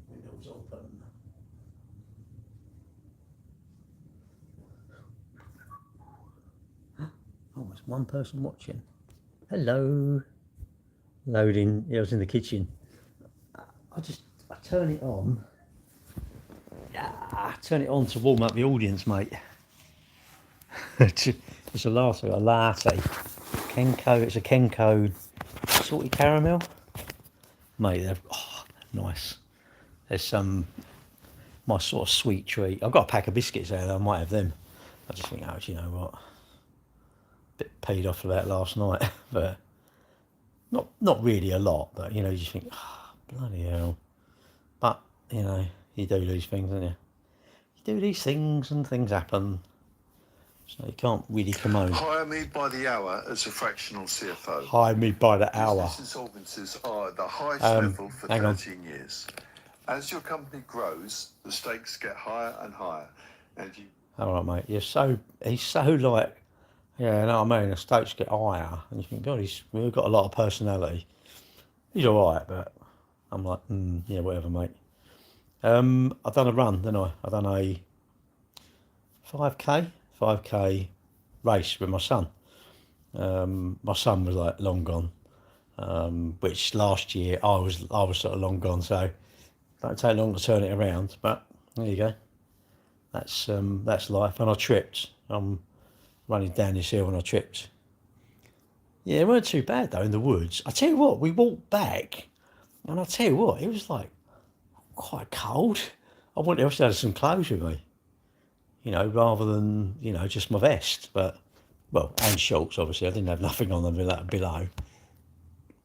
Windows open. Oh, there's one person watching. Hello. Loading. Yeah, I was in the kitchen. I turn it on. Yeah, I turn it on to warm up the audience, mate. It's a latte. Kenko. It's a Kenko salty caramel. Mate, they're nice. There's some my sort of sweet treat. I've got a pack of biscuits there. I might have them. I just think, oh, do you know what? Bit paid off for that last night, but not really a lot. But you know, you just think, oh, bloody hell. But you know, you do these things, don't you? You do these things, and things happen. So you can't really commode. Hire me by the hour as a fractional CFO. Hire me by the hour. Business insolvencies are at the highest level for 13 years. As your company grows, the stakes get higher and higher. And you... All right, mate. He's so like, yeah, you know what I mean? The stakes get higher. And you think, God, we've got a lot of personality. He's all right, but I'm like, yeah, whatever, mate. I've done a run, didn't I? I've done a 5k race with my son. My son was like long gone, which last year I was sort of long gone, so it don't take long to turn it around. But there you go. That's life. And I tripped. I'm running down this hill and I tripped. Yeah, it weren't too bad though in the woods. I tell you what, we walked back, and I tell you what, it was like quite cold. I wanted to have some clothes with me, you know, rather than, you know, just my vest. But, well, and shorts, obviously. I didn't have nothing on them below.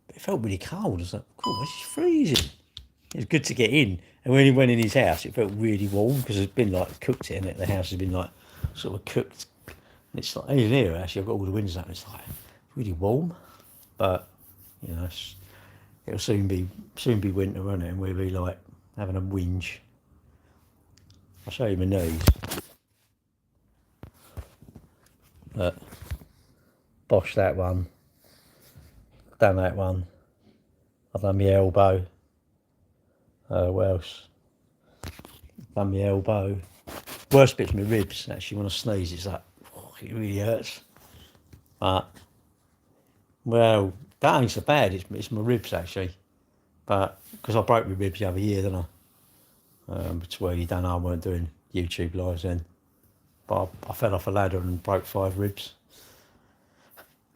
But it felt really cold. I was like, cool, this is freezing. It was good to get in. And when he went in his house, it felt really warm because it's been like cooked in it. The house has been like sort of cooked. And it's like, in here, actually, I've got all the windows up. It's like really warm. But, you know, it'll soon be winter, won't it? And we'll be like having a whinge. I'll show you my knees. Look, bosh that one, done that one, I've done my elbow, what else, done my elbow, worst bit's my ribs, actually when I sneeze it's like, oh, it really hurts, but, well, that ain't so bad, it's my ribs actually, but, because I broke my ribs the other year, didn't I, it's where you don't know I weren't doing YouTube lives then. But I fell off a ladder and broke 5 ribs.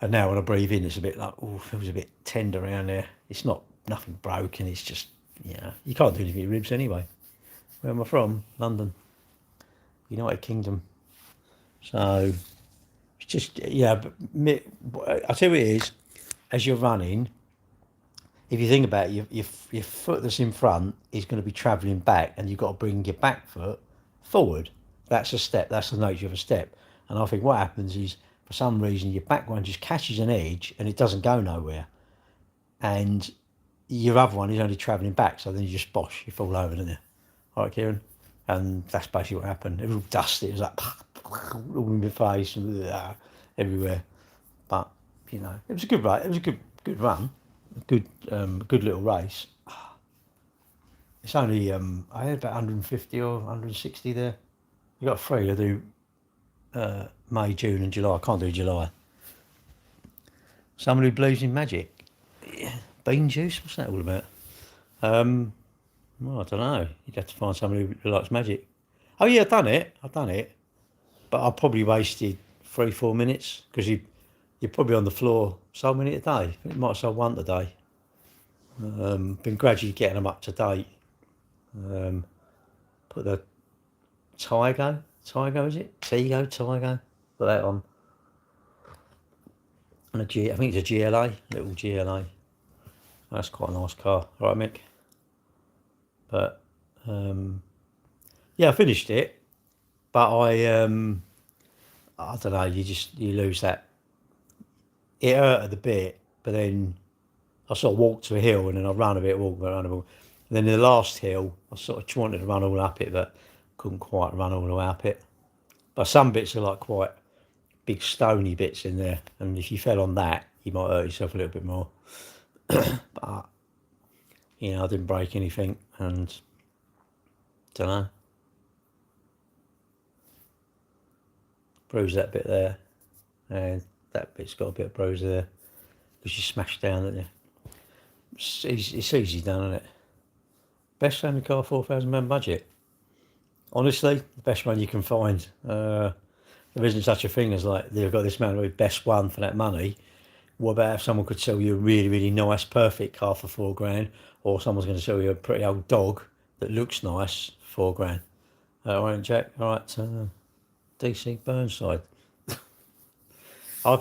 And now when I breathe in, it's a bit like, oh, it feels a bit tender around there. It's not nothing broken. It's just, you know, you can't do anything with your ribs anyway. Where am I from? London, United Kingdom. So it's just, yeah. But I tell you what it is. As you're running, if you think about it, your foot that's in front is going to be travelling back, and you've got to bring your back foot forward. That's a step, that's the nature of a step. And I think what happens is, for some reason, your back one just catches an edge and it doesn't go nowhere. And your other one is only travelling back, so then you just bosh, you fall over, don't you? All right, Kieran? And that's basically what happened. It was all dusty, it was like, all in my face and everywhere. But you know, it was a good run. It was a good run, good little race. It's only I had about 150 or 160 there. You got 3 to do May, June, and July. I can't do July. Someone who believes in magic. Bean juice. What's that all about? Well, I don't know. You'd have to find somebody who likes magic. Oh yeah, I've done it, but I probably wasted 3-4 minutes because you're probably on the floor so many a day. You might have sold 1 today. Been gradually getting them up to date. Put the Tigo is it? Tigo. Put that on. And I think it's a GLA, little GLA. That's quite a nice car, right, Mick? But yeah, I finished it, but I don't know. You lose that. It hurt a bit, but then I sort of walked to a hill and then I ran a bit, walked around a bit. And then the last hill, I sort of wanted to run all up it, but couldn't quite run all the way up it. But some bits are like quite big stony bits in there, and if you fell on that, you might hurt yourself a little bit more. But you know, I didn't break anything, and don't know. Bruise that bit there, and that bit's got a bit of bruise there because you smashed down, didn't you? It's easy done, isn't it? Best family car, £4,000 budget. Honestly, the best one you can find. There isn't such a thing as like they've got this man with best one for that money. What about if someone could sell you a really, really nice, perfect car for £4,000, or someone's going to sell you a pretty old dog that looks nice for £4,000? All right, Jack. All right, DC Burnside. I'd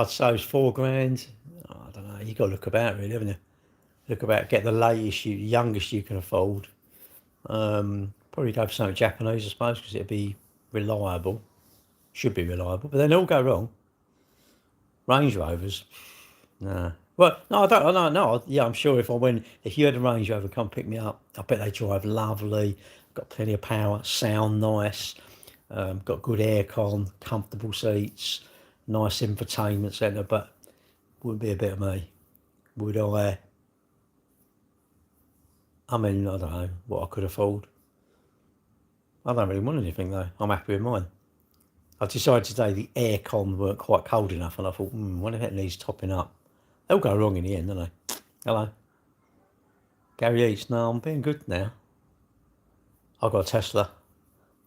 say it's £4,000. I don't know. You got to look about, really, haven't you? Look about, get the latest, youngest you can afford. Probably go for something Japanese, I suppose, because it'd be reliable. Should be reliable, but then they all go wrong. Range Rovers, no. Well, no, I don't. No, yeah, I'm sure if you had a Range Rover come pick me up, I bet they drive lovely. Got plenty of power, sound nice. Got good aircon, comfortable seats, nice infotainment centre. But wouldn't be a bit of me, would I? I mean, I don't know what I could afford. I don't really want anything though. I'm happy with mine. I decided today the aircon weren't quite cold enough, and I thought, wonder if it needs topping up. They'll go wrong in the end, don't they? Hello. Gary Eats. No, I'm being good now. I've got a Tesla.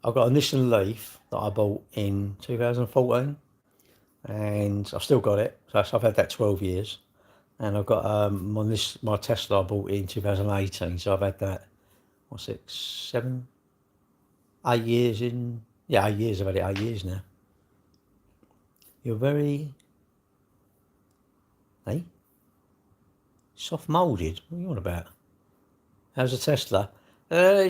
I've got a Nissan Leaf that I bought in 2014, and I've still got it. So I've had that 12 years. And I've got my Tesla I bought in 2018, so I've had that, 8 years in? Yeah, 8 years. I've had it 8 years now. You're very, soft moulded. What are you on about? How's the Tesla?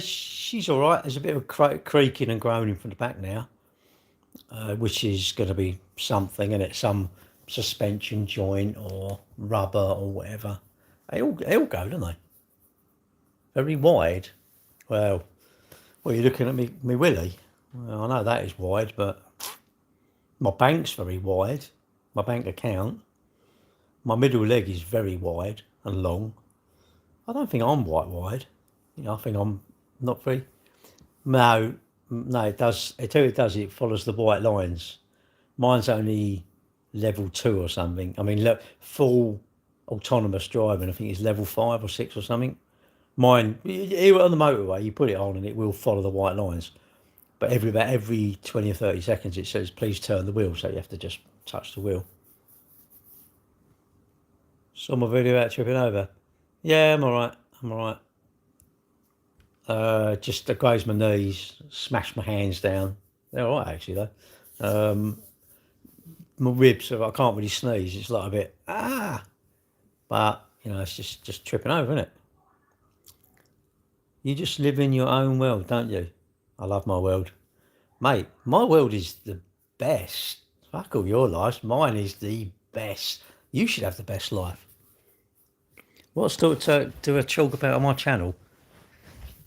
She's all right. There's a bit of creaking and groaning from the back now, which is going to be something, and it's some suspension joint or rubber or whatever. They all go, don't they? Very wide. Well, you're looking at me willy. Well, I know that is wide, but my bank's very wide. My bank account. My middle leg is very wide and long. I don't think I'm wide. I think I'm not very. No, it does. It follows the white lines. Mine's only level 2 or something. I mean, full autonomous driving, I think it's level 5 or 6 or something. Mine, on the motorway, you put it on and it will follow the white lines. But every 20 or 30 seconds it says, please turn the wheel, so you have to just touch the wheel. Saw my video about tripping over. Yeah, I'm all right. Just grazed my knees, smashed my hands down. They're all right, actually, though. My ribs, I can't really sneeze. It's like a bit, but, it's just tripping over, isn't it? You just live in your own world, don't you? I love my world. Mate, my world is the best. Fuck all your lives. Mine is the best. You should have the best life. What's to do a talk about on my channel?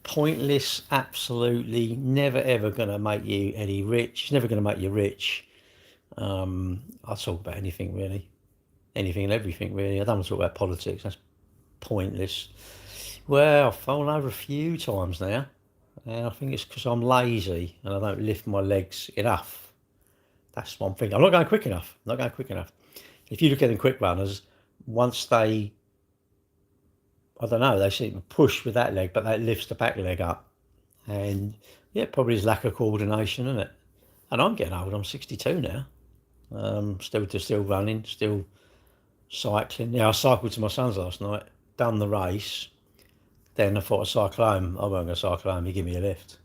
pointless, absolutely, never ever going to make you any rich. It's never going to make you rich. I talk about anything really, anything and everything really. I don't want to talk about politics. That's pointless. Well, I've fallen over a few times now, and I think it's because I'm lazy and I don't lift my legs enough. That's one thing. I'm not going quick enough. I'm not going quick enough. If you look at them quick runners, once they, I don't know, they seem to push with that leg, but that lifts the back leg up. And yeah, probably is lack of coordination, isn't it? And I'm getting old. I'm 62 now. Still running, still cycling. Yeah, I cycled to my son's last night, done the race. Then I thought I'd cycle home. I won't go cycle home. You give me a lift.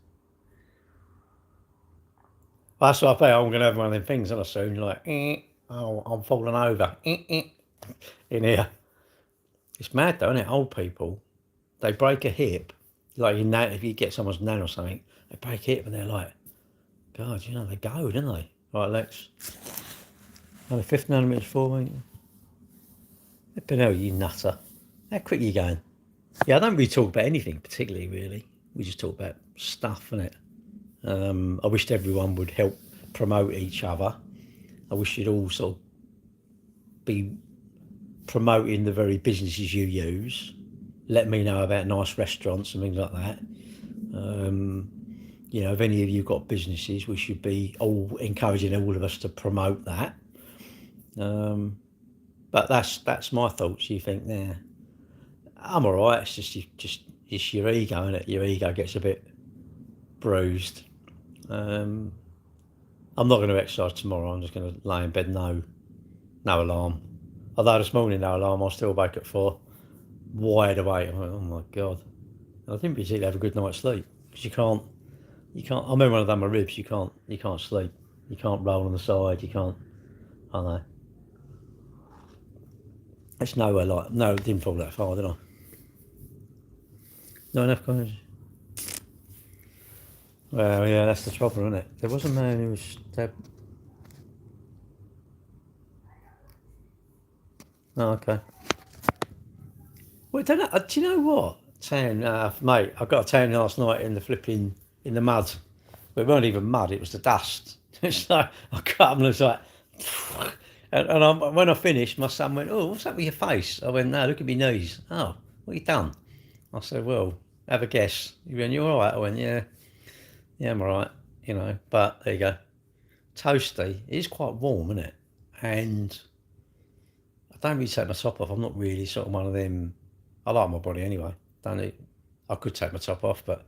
Well, that's what I think. I'm going to have one of them things, and I soon like, oh, I'm falling over in here. It's mad though, isn't it? Old people, they break a hip. Like if you get someone's nan or something, they break a hip and they're like, God, you know, they go, don't they? Right, Lex. Oh, the 5th nanometer's 4, ain't you? But no, you nutter. How quick are you going? Yeah, I don't really talk about anything particularly, really. We just talk about stuff, innit? I wished everyone would help promote each other. I wish you'd all sort of be promoting the very businesses you use. Let me know about nice restaurants and things like that. You know, if any of you got businesses, we should be all encouraging all of us to promote that. But that's my thoughts. You think, yeah, I'm all right. It's just your ego, isn't it? Your ego gets a bit bruised. I'm not going to exercise tomorrow. I'm just going to lay in bed, no alarm. Although this morning, no alarm, I was still awake at 4, wide awake. I'm like, oh my God. And I didn't particularly have a good night's sleep because you can't. I remember when I've done my ribs, you can't sleep. You can't roll on the side. You can't. I know. It's nowhere like. No, it didn't fall that far, did I? Not enough coins. Well, yeah, that's the trouble, isn't it? There was a man who was. Oh, okay. Well, do you know what? Mate, I got a tan last night in the mud. But it weren't even mud, it was the dust. So I cut up and it was like, when I finished, my son went, oh, what's up with your face? I went, no, look at my knees. Oh, what have you done? I said, well, have a guess. He went, you all right? I went, yeah, I'm all right, you know, but there you go. Toasty. It is quite warm, isn't it? And I don't really take my top off. I'm not really sort of one of them. I like my body anyway. I could take my top off, but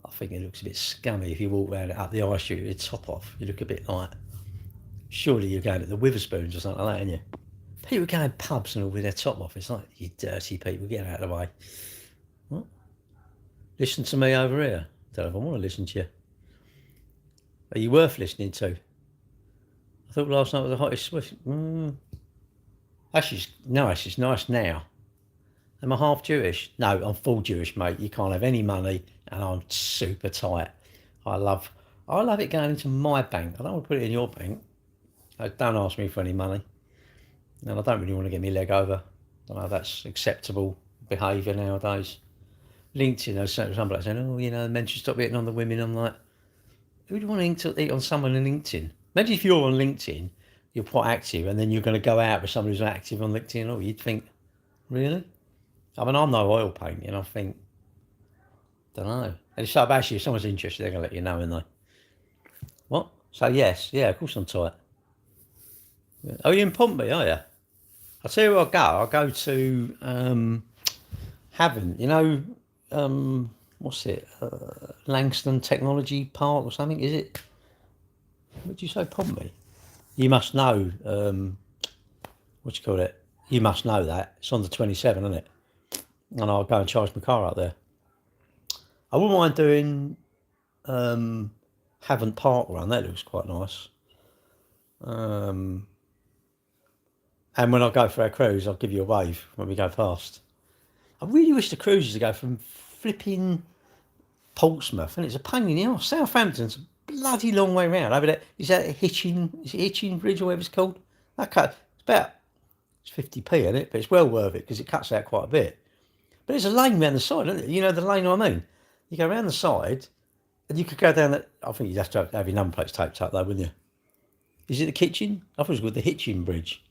I think it looks a bit scummy if you walk around up the ice street with your top off. You look a bit like, surely you're going to the Witherspoons or something like that, aren't you? People go in pubs and all with their top off. It's like, you dirty people, get out of the way. What? Listen to me over here. Don't know if I want to listen to you. Are you worth listening to? I thought last night was the hottest Swiss. Actually, no, it's nice now. Am I half Jewish? No, I'm full Jewish, mate. You can't have any money, and I'm super tight. I love it going into my bank. I don't want to put it in your bank. Don't ask me for any money. And I don't really want to get my leg over. I don't know if that's acceptable behaviour nowadays. LinkedIn, there's somebody saying, oh, you know, men should stop hitting on the women. I'm like, who do you want to eat on someone on LinkedIn? Imagine if you're on LinkedIn, you're quite active, and then you're going to go out with somebody who's active on LinkedIn. Oh, you'd think, really? I mean, I'm no oil paint, and I think, don't know. And it's like, actually, if someone's interested, they're going to let you know, aren't they? What? So, yes, yeah, of course I'm tight. Yeah. Oh, you're in Pompey, are you? I'll tell you where I'll go to Havant, you know, what's it? Langston Technology Park or something, is it? What did you say, Pompey? You must know, what do you call it? You must know that. It's on the 27, isn't it? And I'll go and charge my car up there. I wouldn't mind doing Havant Park run. That looks quite nice. And when I go for our cruise, I'll give you a wave when we go past. I really wish the cruises would go from flipping Portsmouth, and it's a pain in the arse. Southampton's a bloody long way round over there. Is that Hitchin Bridge or whatever it's called? It's 50p in it, but it's well worth it because it cuts out quite a bit. But there's a lane round the side, isn't it? You know the lane I mean? You go around the side, and you could go down that. I think you'd have to have your number plates taped up though, wouldn't you? Is it the kitchen? I thought it was called the Hitchin Bridge.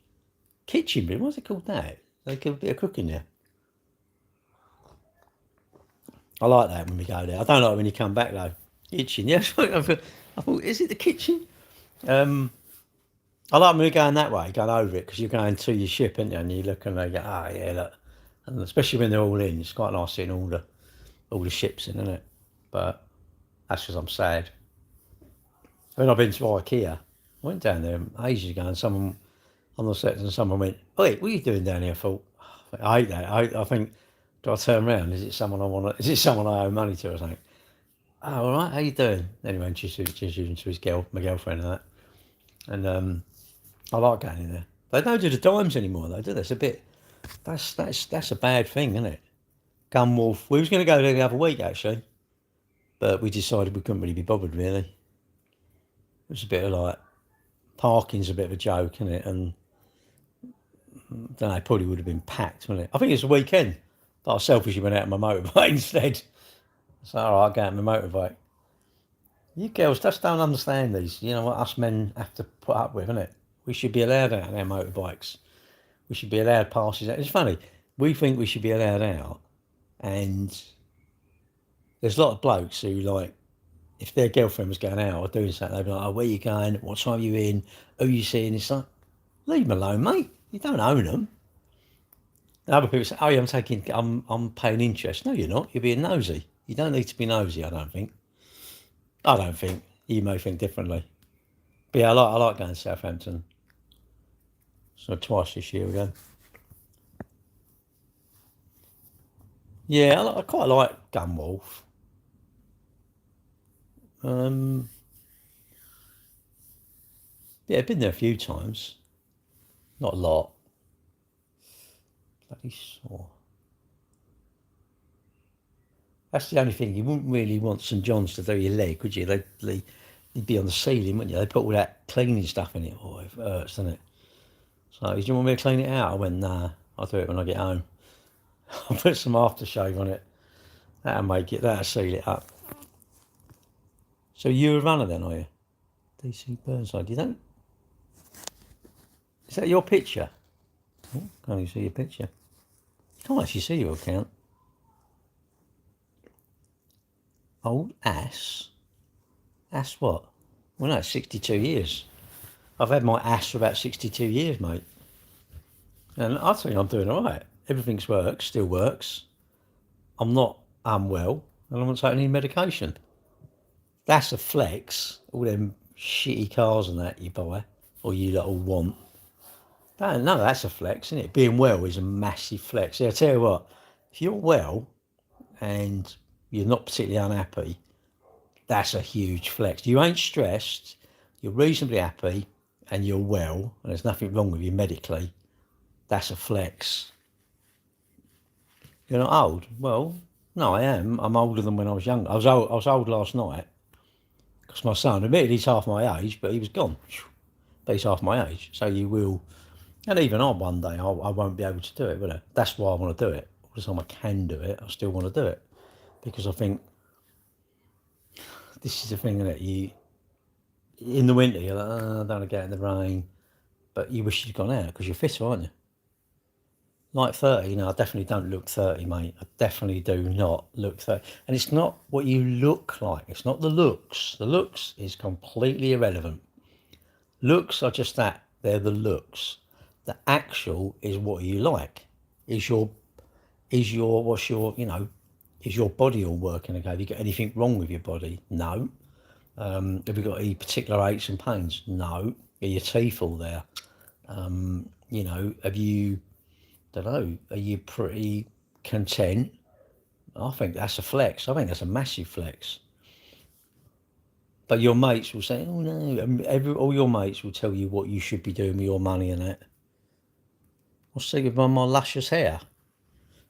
Kitchen Bridge? What's it called that? They do a bit of cooking there. I like that when we go there. I don't like it when you come back though. Kitchen, yeah. I thought, is it the kitchen? I like when you're going that way, going over it, because you're going to your ship, aren't you? And you look and they go, oh yeah, look. And especially when they're all in, it's quite nice seeing all the ships in, isn't it? But that's because I'm sad. When I've been to IKEA, I went down there ages ago, and someone on the set, and someone went, "Wait, what are you doing down here?" I thought, I hate that. I think, do I turn around? Is it someone I want to? Is it someone I owe money to or something? Oh, all right. How you doing? Anyway, introduced to my girlfriend and that. And I like going in there. They don't do the dimes anymore, though, do they? It's a bit. That's a bad thing, isn't it? Gunwolf. We was going to go there the other week actually, but we decided we couldn't really be bothered. Really, it was a bit of like parking's a bit of a joke, isn't it? And I don't know, it probably would have been packed, wouldn't it? I think it's a weekend, but I selfishly went out on my motorbike instead. So all right, I'll go out on my motorbike. You girls just don't understand these. You know what us men have to put up with, isn't it? We should be allowed out on our motorbikes. We should be allowed passes out. It's funny. We think we should be allowed out, and there's a lot of blokes who, like, if their girlfriend was going out or doing something, they'd be like, "Oh, where you going? What time are you in? Who are you seeing?" It's like, leave them alone, mate. You don't own them. And other people say, "Oh, yeah, I'm paying interest." No, you're not. You're being nosy. You don't need to be nosy. I don't think. You may think differently. But yeah, I like going to Southampton. So twice this year again. Yeah, I quite like Gunwolf. Yeah, I've been there a few times. Not a lot. Bloody sore. That's the only thing. You wouldn't really want St John's to do your leg, would you? They'd be on the ceiling, wouldn't you? They put all that cleaning stuff in it. Oh, it hurts, doesn't it? So, do you want me to clean it out? I went, nah, I'll do it when I get home. I'll put some aftershave on it. That'll seal it up. So you're a runner then, are you? DC Burnside. You don't? Is that your picture? Oh, can't even see your picture. Can't actually see your account. Old ass? Ass what? Well, no, 62 years. I've had my ass for about 62 years, mate. And I think I'm doing all right. Everything's still works. I'm not unwell, and I'm not taking any medication. That's a flex. All them shitty cars and that you buy, or you lot all want. No, that's a flex, isn't it? Being well is a massive flex. Yeah, I tell you what, if you're well and you're not particularly unhappy, that's a huge flex. You ain't stressed, you're reasonably happy, and you're well, and there's nothing wrong with you medically. That's a flex. You're not old? Well, no, I am. I'm older than when I was younger. I was old last night because my son, admittedly, he's half my age, but he was gone. But he's half my age, so you will. And even on one day, I won't be able to do it, will I? That's why I want to do it. All the time I can do it, I still want to do it because I think this is the thing, isn't it? You in the winter, you're like, oh, I don't want to get in the rain, but you wish you'd gone out because you're fitter, aren't you? Like 30, I definitely don't look 30, mate. I definitely do not look 30. And it's not what you look like. It's not the looks. The looks is completely irrelevant. Looks are just that. They're the looks. The actual is what you like. Is your body all working okay? Have you got anything wrong with your body? No. Have you got any particular aches and pains? No. Are your teeth all there? Have you... don't know, are you pretty content? I think that's a flex. I think that's a massive flex. But your mates will say, oh no, all your mates will tell you what you should be doing with your money and that. What's the thing about my luscious hair?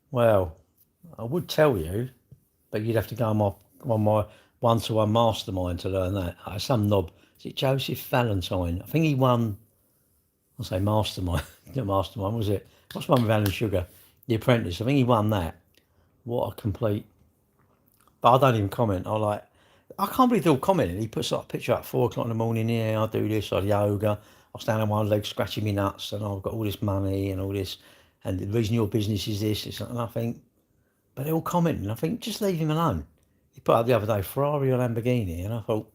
Well, I would tell you, but you'd have to go on my one-to-one mastermind to learn that. Some knob, is it Joseph Valentine? I think he won, I'll say mastermind, not mastermind, was it? What's one with Alan Sugar? The Apprentice. I think he won that. What a complete But I don't even comment. I can't believe they're all commenting. He puts like a picture up at 4 o'clock in the morning. Yeah, I do this. I yoga. I stand on one leg scratching me nuts, and I've got all this money and all this. And the reason your business is this, and I think, but they're all commenting. I think just leave him alone. He put up the other day Ferrari or Lamborghini, and I thought,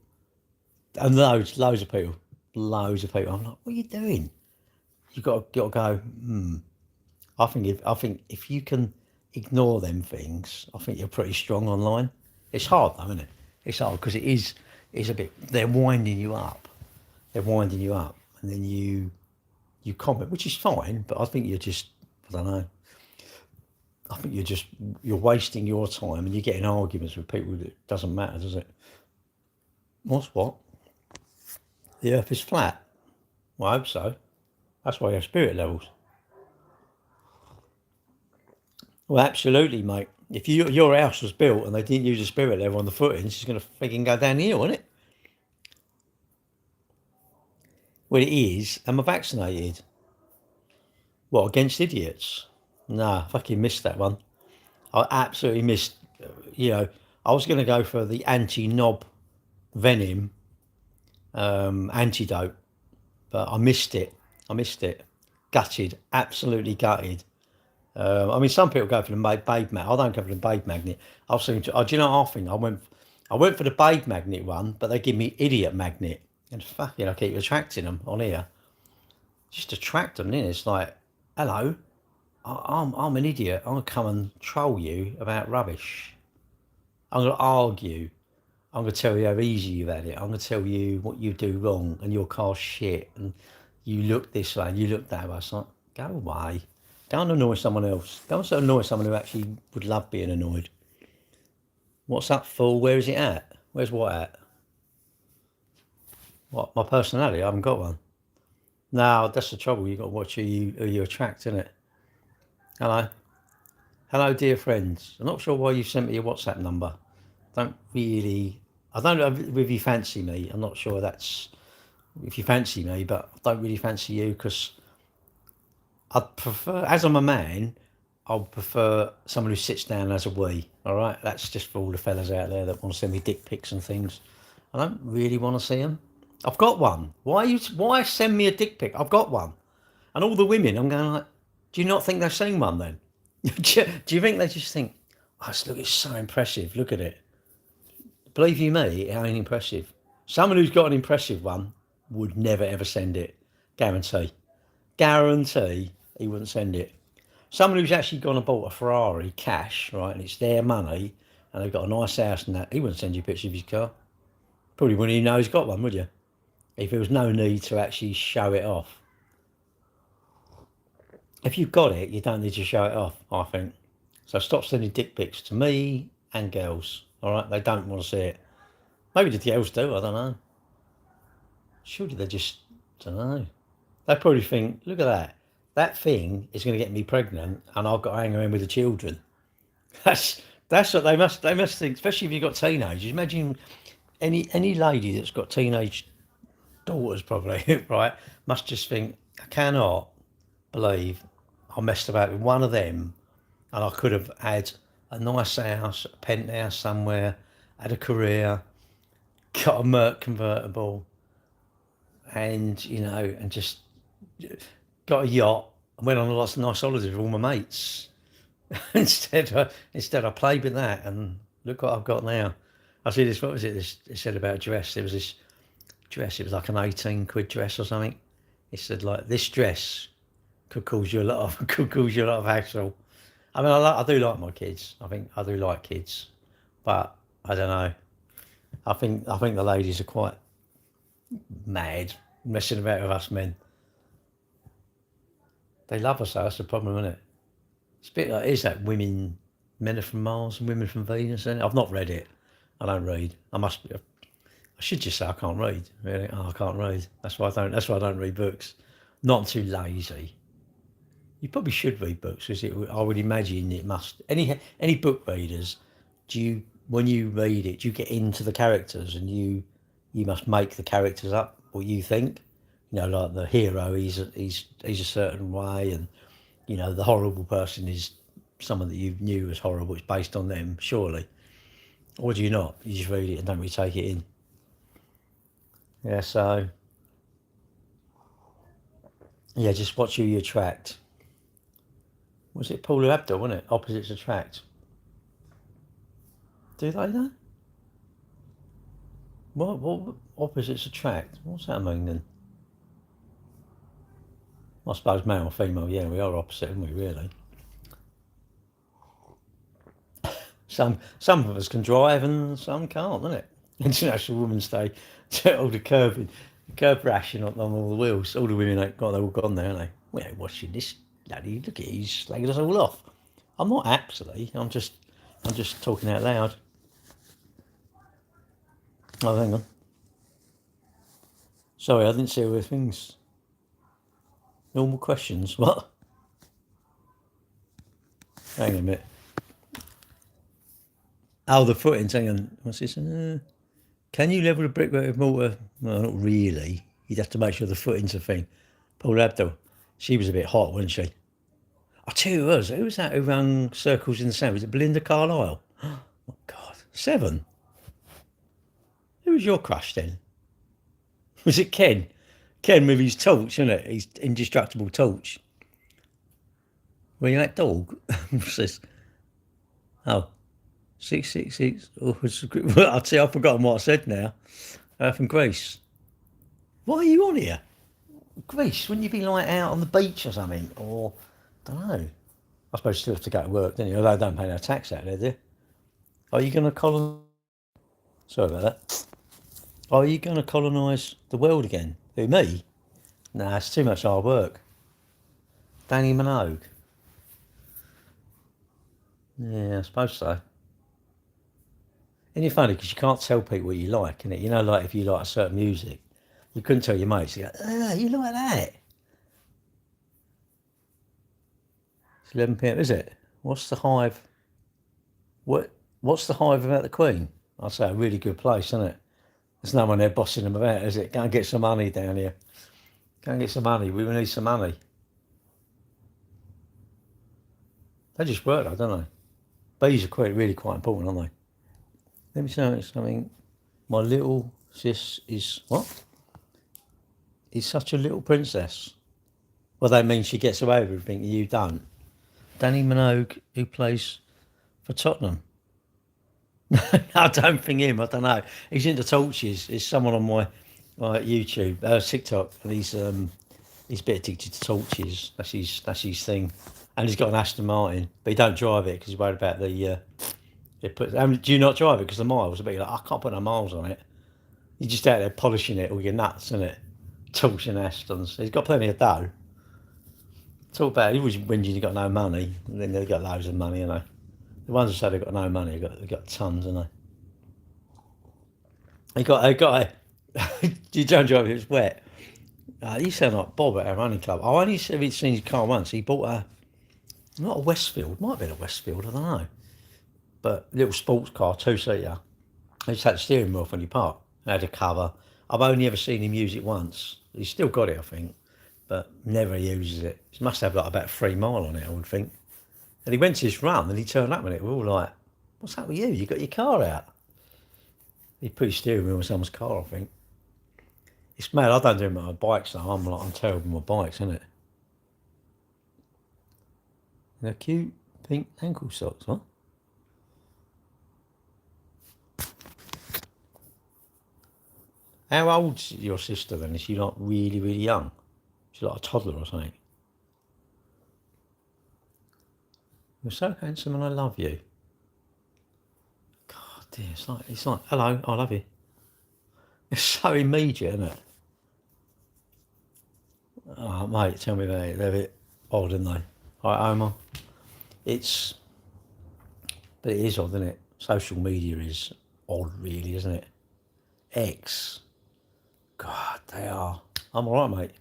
and loads of people. I'm like, what are you doing? You've got to go. I think if you can ignore them things, I think you're pretty strong online. It's hard though, isn't it? It's hard because it's a bit. They're winding you up. And then you comment, which is fine. But I think you're just, I don't know. I think you're wasting your time and you're getting arguments with people that doesn't matter, does it? What's what? The Earth is flat. Well, I hope so. That's why you have spirit levels. Well, absolutely, mate. If your house was built and they didn't use a spirit level on the footings, it's going to freaking go down the hill, isn't it? Well, it is. Am I vaccinated? What, against idiots? Nah, fucking missed that one. I absolutely missed, I was going to go for the anti-knob venom antidote, but I missed it. Gutted, absolutely gutted. I mean, some people go for the Babe magnet. I don't go for the Babe magnet. I was thinking, do you know what I think? I went for the Babe magnet one, but they give me idiot magnet, and fucking, I keep attracting them on here. Just attract them, innit? It's like, hello, I'm an idiot. I'm gonna come and troll you about rubbish. I'm gonna argue. I'm gonna tell you how easy you've had it. I'm gonna tell you what you do wrong and your car's shit and you look this way and you look that way. It's like, go away. Don't annoy someone else. Don't annoy someone who actually would love being annoyed. What's up, fool? Where is it at? Where's what at? What, my personality? I haven't got one. No, that's the trouble. You've got to watch who you attract, innit? Hello, dear friends. I'm not sure why you sent me your WhatsApp number. I don't know if you fancy me. I'm not sure that's if you fancy me, but I don't really fancy you because I'd prefer, as I'm a man, I'd prefer someone who sits down as a we. All right, that's just for all the fellas out there that want to send me dick pics and things. I don't really want to see them. I've got one. Why send me a dick pic? I've got one, and all the women, I'm going like, do you not think they've seen one then? Do you think they just think, oh, look, it's so impressive. Look at it. Believe you me, it ain't impressive. Someone who's got an impressive one would never ever send it. Guarantee he wouldn't send it. Someone who's actually gone and bought a Ferrari cash, right, and it's their money, and they've got a nice house and that, he wouldn't send you a picture of his car. Probably wouldn't even know he's got one, would you? If there was no need to actually show it off. If you've got it, you don't need to show it off, I think. So stop sending dick pics to me and girls, all right? They don't want to see it. Maybe the girls do, I don't know. Surely they just, don't know. They probably think, look at that. That thing is going to get me pregnant and I've got to hang around with the children. That's what they must think, especially if you've got teenagers. Imagine any lady that's got teenage daughters probably, right, must just think, I cannot believe I messed about with one of them and I could have had a nice house, a penthouse somewhere, had a career, got a Merc convertible, and and just got a yacht and went on lots of nice holidays with all my mates. instead I played with that and look what I've got now. I see this, what was it, it said about dress, there was this dress, it was like an 18 quid dress or something. It said like, this dress could cause you a lot of hassle. I mean, I do like my kids. I think I do like kids, but I don't know. I think the ladies are quite mad messing about with us men. They love us though, that's the problem, isn't it? It's a bit like, is that men are from Mars and women from Venus? Isn't it? I've not read it. I don't read. I should just say I can't read. Really, I can't read. That's why I don't read books. Not I'm too lazy. You probably should read books because I would imagine it must. Any book readers, when you read it, do you get into the characters and you must make the characters up what you think? Like the hero, he's a certain way, and the horrible person is someone that you knew was horrible. It's based on them, surely. Or do you not? You just read it and don't really take it in. Yeah, so yeah, just watch who you attract. Was it Paula Abdul, wasn't it? Opposites attract. Do they though? What opposites attract? What's that mean then? I suppose male or female, yeah, we are opposite, aren't we, really? Some of us can drive and some can't, isn't it? International Women's Day, all the curb rashing on all the wheels. All the women they've all gone there, haven't they? We ain't watching this bloody look at it, he's slagging us all off. I'm not actually, I'm just talking out loud. Oh, hang on. Sorry, I didn't see all the things. Normal questions, what? Hang on a minute. Oh, the footings, hang on. What's this? Can you level the brickwork with mortar? No, not really. You'd have to make sure the footings are thing. Paul Abdul, she was a bit hot, wasn't she? I'll tell you who was that who ran Circles in the Sand? Was it Belinda Carlisle? Oh, God. 7? Who was your crush then? Was it Ken? Ken with his torch, isn't it? His indestructible torch. Were you that dog? What's this? Oh, 666. Oh, I'll tell you, I've forgotten what I said now. From Greece. Why are you on here? Greece, wouldn't you be like out on the beach or something? Or, I don't know. I suppose you still have to go to work, don't you? Although they don't pay no tax out there, do you? Are you going to colonise? Sorry about that. Are you going to colonise the world again? Who, me? Nah, it's too much hard work. Danny Minogue. Yeah, I suppose so. And you're funny because you can't tell people what you like, innit? You know, like if you like a certain music, you couldn't tell your mates. You go, you like that? It's 11 p.m. Is it? What's the Hive? What's the Hive about the Queen? I'd say a really good place, isn't it? There's no one there bossing them about, is it? Go and get some money down here. Go and get some money. We need some money. They just work though, don't they? Bees are really quite important, aren't they? Let me show you something. My little sis is what? Is such a little princess. Well, that means she gets away with everything you don't. Danny Minogue, who plays for Tottenham. I don't think him. I don't know. He's into torches. There's someone on my YouTube, TikTok, and he's a bit addicted to torches. That's his thing. And he's got an Aston Martin, but he don't drive it because he's worried about the. Do you not drive it because the miles? I bet you're like, I can't put no miles on it. You're just out there polishing it, or you're nuts, isn't it? Torching Astons. He's got plenty of dough. Talk about he was when you got no money, and then they've got loads of money, you know. The ones who say they've got no money, they've got tons, haven't they? They got you don't drive if it's wet. You sound like Bob at our running club. I only seen his car once. He bought not a Westfield, might have been a Westfield, I don't know. But little sports car, 2-seater. He just had the steering wheel when he parked. Had a cover. I've only ever seen him use it once. He's still got it, I think, but never uses it. He must have like about 3 mile on it, I would think. And he went to his run and he turned up with it. We're all like, what's up with you? You got your car out. He put his steering wheel on someone's car, I think. It's mad. I don't do it with my bikes though. I'm terrible with my bikes, isn't it? And they're cute pink ankle socks, huh? How old's your sister then? Is she not really, really young? She's like a toddler or something. You're so handsome and I love you. God dear, it's like, hello, I love you. It's so immediate, isn't it? Oh, mate, tell me about it. They're a bit odd, aren't they? All right, Omar. But it is odd, isn't it? Social media is odd, really, isn't it? X. God, they are. I'm all right, mate.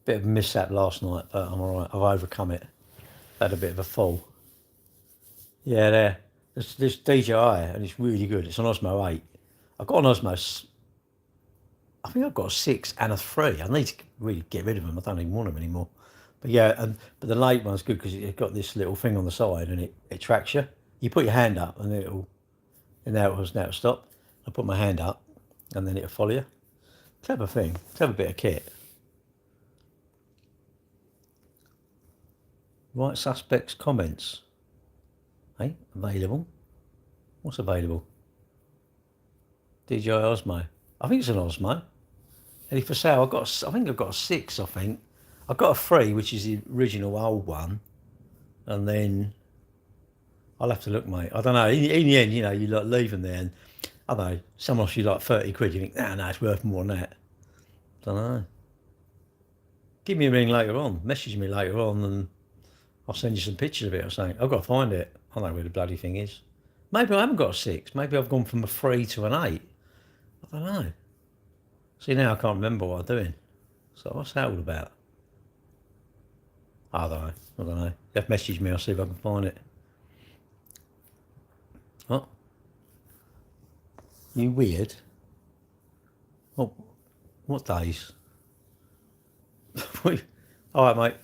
Bit of a mishap last night, but I'm all right. I've overcome it. Had a bit of a fall. Yeah, there. This DJI, and it's really good. It's an Osmo 8. I've got an Osmo. I think I've got a 6 and a 3. I need to really get rid of them. I don't even want them anymore. But yeah, but the late one's good because it's got this little thing on the side and it tracks you. You put your hand up and And now it'll stop. I put my hand up, and then it'll follow you. Clever thing. Clever bit of kit. Right suspects comments. Hey, available. What's available? DJI Osmo. I think it's an Osmo. Ready for sale. I think I've got a 6. I think I've got a 3, which is the original old one, and then I'll have to look, mate. I don't know. In the end, you like leave them there, and I don't know. Someone offers you like 30 quid. You think, no, it's worth more than that. Don't know. Give me a ring later on. Message me later on, and I'll send you some pictures of it or something. I've got to find it. I don't know where the bloody thing is. Maybe I haven't got a 6. Maybe I've gone from a 3 to an 8. I don't know. See, now I can't remember what I'm doing. So what's that all about? I don't know. Just message me. I'll see if I can find it. What? You weird? What days? All right, mate.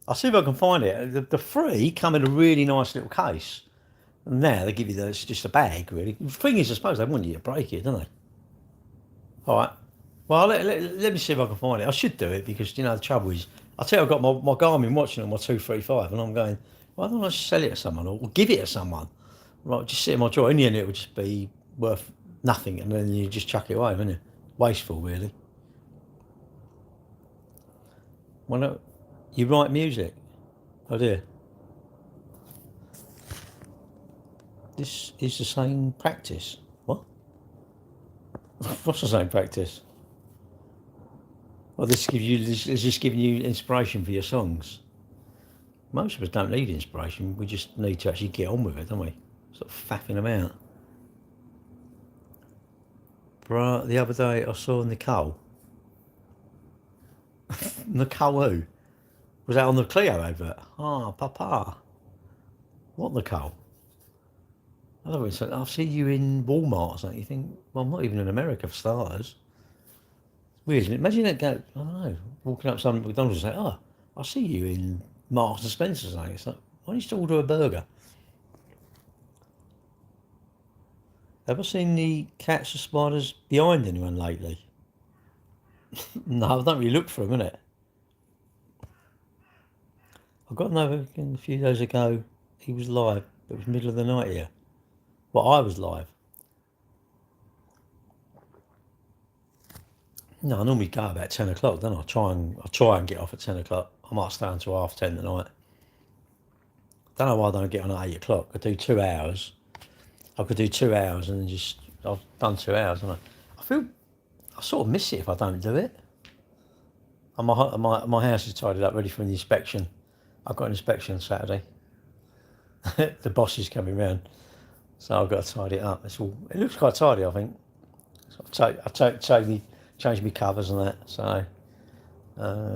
I'll see if I can find it. The 3 come in a really nice little case. And now they give you it's just a bag, really. The thing is, I suppose they want you to break it, don't they? All right. Well, let me see if I can find it. I should do it because, the trouble is, I tell you, I've got my Garmin watching on my 235, and I'm going, why don't I just sell it to someone or give it to someone? Right, just sit in my drawer. In the end, it would just be worth nothing, and then you just chuck it away, wouldn't you? Wasteful, really. Well, you write music? Oh dear. This is the same practice. What? What's the same practice? Well, this is just giving you inspiration for your songs. Most of us don't need inspiration. We just need to actually get on with it, don't we? Sort of faffing them out. Bruh, the other day I saw Nicole. Nicole who? Was that on the Clio advert? Papa. What Nicole? I don't know. I'll see you in Walmart or something. You think, well, I'm not even in America for starters. Weird, isn't it? Imagine that guy, I don't know, walking up some McDonald's and say, I'll see you in Marks and Spencer or something. It's like, why don't you just order a burger? Ever seen the cats or spiders behind anyone lately? No, I don't really look for them, innit? I got another a few days ago. He was live, but it was middle of the night here. Well, I was live. No, I normally go about 10 o'clock, don't I? I try and get off at 10 o'clock. I might stay until 10:30 tonight. Don't know why I don't get on at 8 o'clock. I do 2 hours. I could do 2 hours and then I've done 2 hours, haven't I? I sort of miss it if I don't do it. And my house is tidied up, ready for an inspection. I've got an inspection Saturday. The boss is coming round, so I've got to tidy it up. It looks quite tidy, I think. So I changed my covers and that. So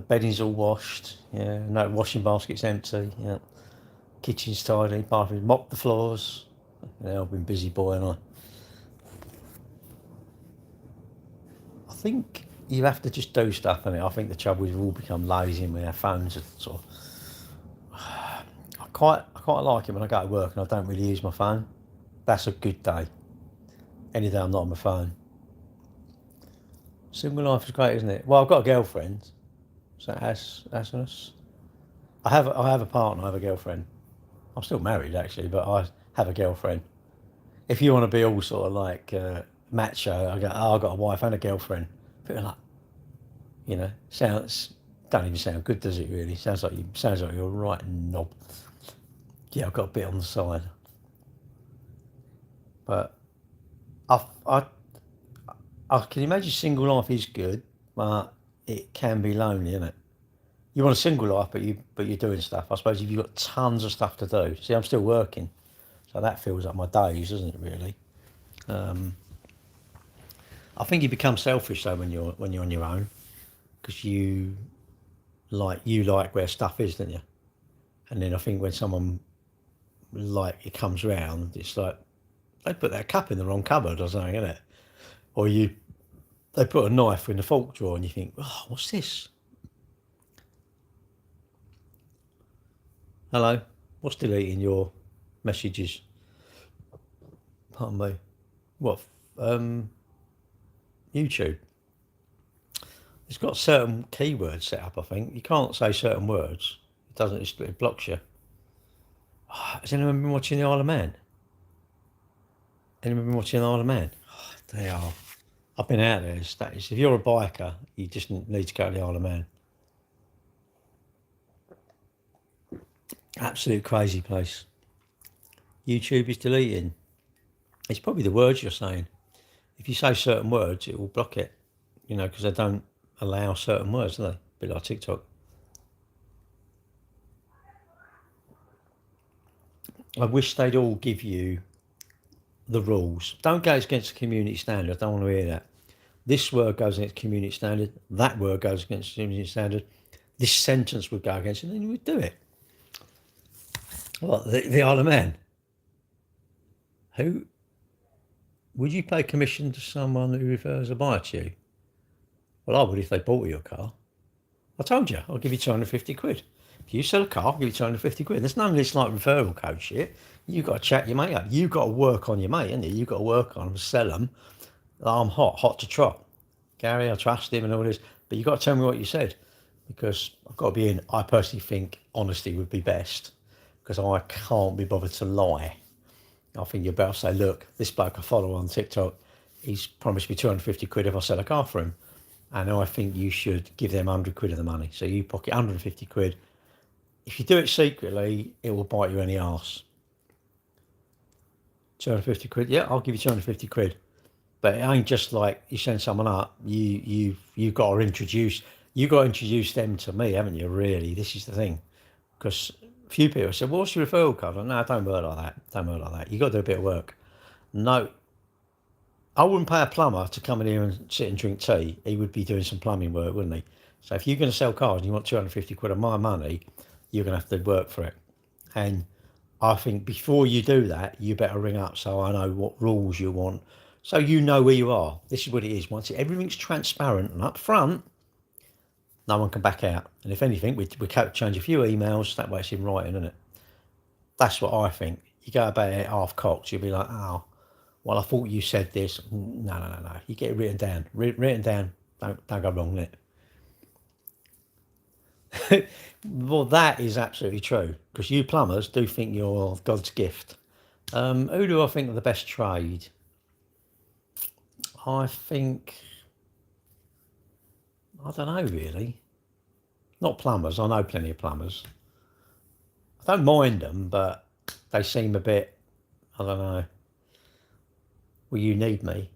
bedding's all washed. Yeah, no washing basket's empty. Yeah, kitchen's tidy. Bathroom, mopped the floors. Yeah, I've been busy boy, haven't I think you have to just do stuff, innit? I think the trouble is we've all become lazy and our phones are sort of. I quite like it when I go to work and I don't really use my phone. That's a good day. Any day I'm not on my phone. Single life is great, isn't it? Well, I've got a girlfriend. So that's us. I have a partner. I have a girlfriend. I'm still married actually, but I have a girlfriend. If you want to be all sort of like macho, I go, I've got a wife and a girlfriend. People are like, don't even sound good, does it? Really sounds like you're a right knob. Yeah, I've got a bit on the side, but I can imagine single life is good, but it can be lonely, isn't it? You want a single life, but you're doing stuff. I suppose if you've got tons of stuff to do. See, I'm still working, so that fills up my days, doesn't it? Really. I think you become selfish though when you're on your own, because you like where stuff is, don't you? And then I think when someone like it comes round, it's like they put that cup in the wrong cupboard or something, isn't it? Or they put a knife in the fork drawer and you think, what's this? Hello, what's deleting your messages? Pardon me. What? YouTube. It's got certain keywords set up, I think. You can't say certain words. It doesn't, it blocks you. Oh, has anyone been watching the Isle of Man? Anyone been watching the Isle of Man? Oh, they are. I've been out there. If you're a biker, you just need to go to the Isle of Man. Absolute crazy place. YouTube is deleting. It's probably the words you're saying. If you say certain words, it will block it. You know, because they don't allow certain words, do they? A bit like TikTok. I wish they'd all give you the rules. Don't go against the community standard. I don't want to hear that. This word goes against community standard. That word goes against community standard. This sentence would go against it, and then you would do it. What, the Isle of Man? Who? Would you pay commission to someone who refers a buyer to you? Well, I would if they bought your car. I told you, I'll give you 250 quid. If you sell a car, I'll give you 250 quid. There's none of this like referral code shit. You've got to chat your mate up. You've got to work on your mate, haven't you? You've got to work on them, sell them. I'm hot to trot. Gary, I trust him and all this. But you've got to tell me what you said, because I've got to be in. I personally think honesty would be best, because I can't be bothered to lie. I think you're better to say, look, this bloke I follow on TikTok, he's promised me 250 quid if I sell a car for him. And I think you should give them 100 quid of the money. So you pocket 150 quid. If you do it secretly, it will bite you in the arse. 250 quid? Yeah, I'll give you 250 quid. But it ain't just like you send someone up. You've got to introduce them to me, haven't you? Really, this is the thing. Because a few people said, well, what's your referral code? No, don't work like that. Don't work like that. You've got to do a bit of work. No, I wouldn't pay a plumber to come in here and sit and drink tea. He would be doing some plumbing work, wouldn't he? So if you're going to sell cars and you want 250 quid of my money, you're going to have to work for it. And I think before you do that, you better ring up so I know what rules you want. So you know where you are. This is what it is. Once everything's transparent and up front, no one can back out. And if anything, we change a few emails. That way it's in writing, isn't it? That's what I think. You go about it half-cocked, you'll be like, oh, well, I thought you said this. No. You get it written down. Written down. Don't go wrong with it. Well, that is absolutely true, because you plumbers do think you're God's gift. Who do I think are the best trade? I don't know, really. Not plumbers. I know plenty of plumbers. I don't mind them, but they seem a bit, I don't know. Well, you need me.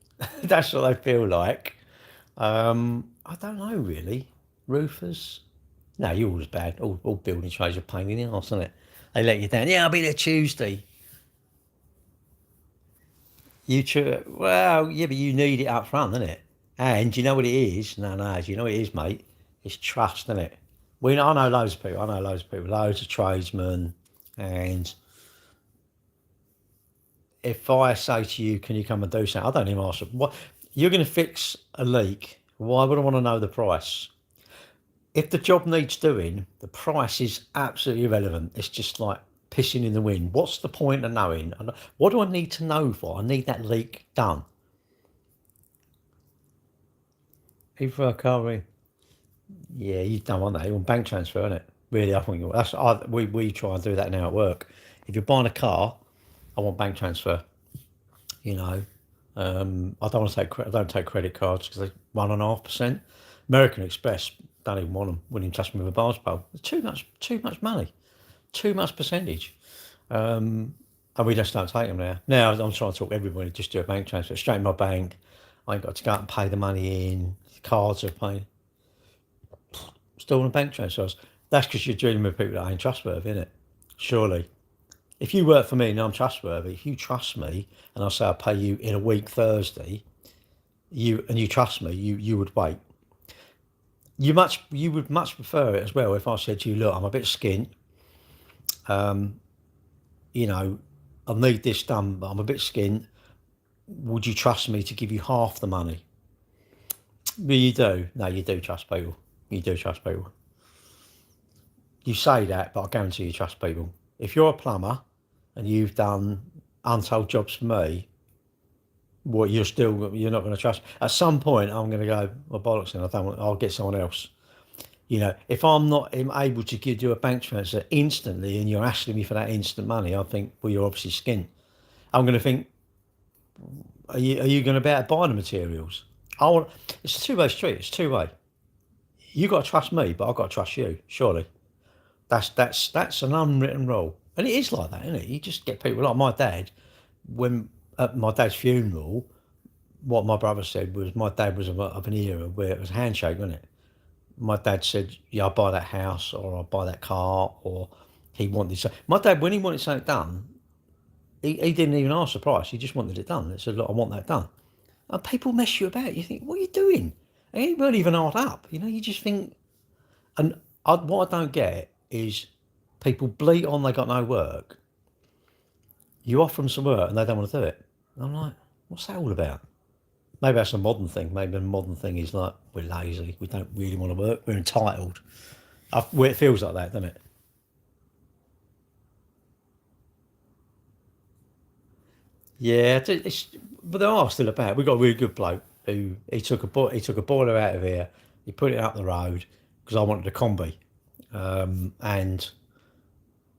That's what they feel like. I don't know, really. Roofers? No, you're always bad. All building trades are a pain in the arse, isn't it? They let you down. Yeah, I'll be there Tuesday. Well, yeah, but you need it up front, isn't it? And do you know what it is? No, do you know what it is, mate? It's trust, isn't it? I know loads of people. Loads of tradesmen. And if I say to you, can you come and do something? I don't even ask them. What, you're going to fix a leak. Why would I want to know the price? If the job needs doing, the price is absolutely irrelevant. It's just like pissing in the wind. What's the point of knowing? What do I need to know for? I need that leak done. Even for a car, yeah, you don't want that. You want bank transfer, innit? Really, I think we try and do that now at work. If you're buying a car, I want bank transfer. You know, I don't take credit cards because they're 1.5%. American Express don't even want them. Wouldn't even touch them with a barge pole. Too much money, too much percentage, and we just don't take them now. Now I'm trying to talk everybody just do a bank transfer straight in my bank. I ain't got to go out and pay the money in. Cards are paying. Still on bank transfers. That's because you're dealing with people that ain't trustworthy, isn't it? Surely. If you work for me and I'm trustworthy, if you trust me and I say I'll pay you in a week Thursday, you trust me, you would wait. You would much prefer it as well if I said to you, look, I'm a bit skint. You know, I need this done, but I'm a bit skint. Would you trust me to give you half the money? But you do. No, you do trust people. You do trust people. You say that, but I guarantee you trust people. If you're a plumber and you've done untold jobs for me, What you're not going to trust. At some point, I'm going to go, well, bollocks, and I don't want. I'll get someone else. You know, if I'm not able to give you a bank transfer instantly, and you're asking me for that instant money, I think, well, you're obviously skint. I'm going to think, are you going to be able to buy the materials? I want. It's a two-way street. It's two-way. You got to trust me, but I've got to trust you. Surely, that's an unwritten rule, and it is like that, isn't it? You just get people like my dad. When at my dad's funeral, what my brother said was my dad was of an era where it was a handshake, wasn't it? My dad said, "Yeah, I'll buy that house, or I'll buy that car," or he wanted something. My dad, when he wanted something done, he didn't even ask the price. He just wanted it done. He said, "Look, I want that done." And people mess you about. You think, "What are you doing?" It ain't really even hard up. You know, you just think. And what I don't get is people bleat on they got no work. You offer them some work and they don't want to do it. And I'm like, what's that all about? Maybe that's a modern thing. Maybe the modern thing is like, we're lazy. We don't really want to work. We're entitled. It feels like that, doesn't it? Yeah, but there are still about. We've got a really good bloke who he took a boiler out of here. He put it up the road because I wanted a combi, and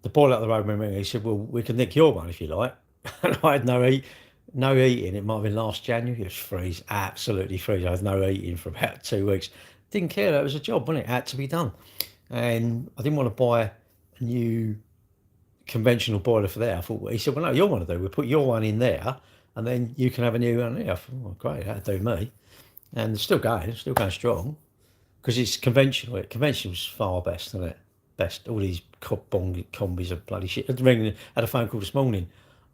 the boiler up the road went ringing. He said, "Well, we can nick your one if you like." And I had no eating. It might have been last January. It was freeze, absolutely freeze. I had no eating for about 2 weeks. Didn't care. That was a job, wasn't it? It had to be done, and I didn't want to buy a new conventional boiler for there. I thought, well, he said, "Well, no, you'll want to do. We'll put your one in there, and then you can have a new one here." I thought, "Oh, great, that'd do me." And it's still going strong because it's conventional. Conventional's far best, isn't it? Best. All these combis are bloody shit. Had a phone call this morning.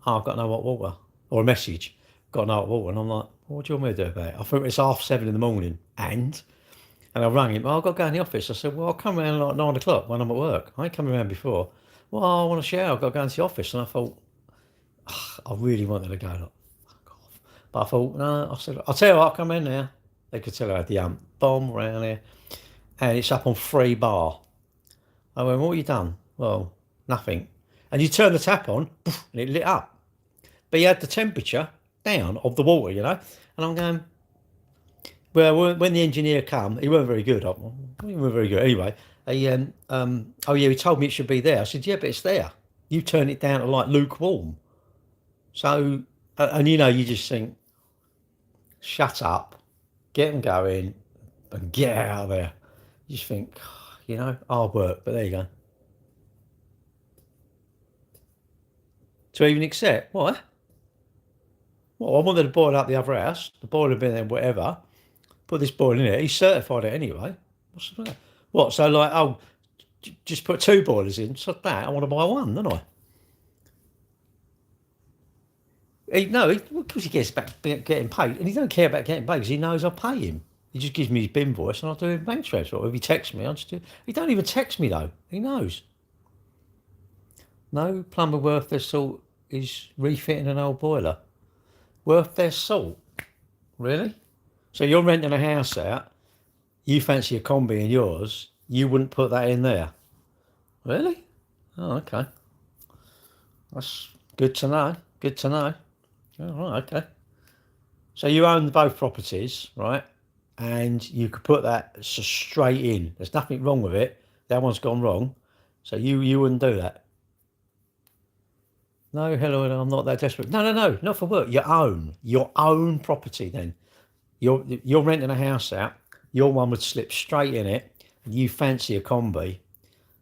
Oh, I've got no hot water, or a message. Got no hot water, and I'm like, what do you want me to do about it? I thought it's 7:30 in the morning, and I rang him. Oh, I've got to go in the office. I said, well, I'll come around like 9 o'clock when I'm at work. I ain't coming around before. Well, I want to shower. I've got to go into the office. And I thought, I really wanted to go, like, fuck off. But I thought, no, I said, I'll tell you what, I'll come in there. They could tell I had the bomb around here. And it's up on 3 bar. I went, what have you done? Well, nothing. And you turn the tap on, and it lit up. But you had the temperature down of the water, you know? And I'm going, well, when the engineer come, he weren't very good. He weren't very good. Anyway, oh yeah, he told me it should be there. I said, yeah, but it's there. You turn it down to like lukewarm. So, and you know, you just think, shut up, get them going, and get out of there. You just think, you know, hard work, but there you go. To even accept, what? Well, I wanted to boil up the other house. The boiler had been there, whatever. Put this boiler in it. He certified it anyway. What's the matter? What? So like, oh, just put 2 boilers in. So that I want to buy one, don't I? No, because he gets back getting paid, and he don't care about getting paid because he knows I pay him. He just gives me his bin voice, and I'll do a bank transfer. If he texts me, I'll just do. He don't even text me though. He knows. No plumber worth their salt is refitting an old boiler. Worth their salt, really? So you're renting a house out. You fancy a combi in yours. You wouldn't put that in there, really? Oh, okay. That's good to know. Good to know. All right, okay. So you own both properties, right? And you could put that straight in. There's nothing wrong with it. That one's gone wrong. So you wouldn't do that. No, hello, I'm not that desperate. No, not for work. Your own property. Then you're renting a house out. Your one would slip straight in it. And you fancy a combi,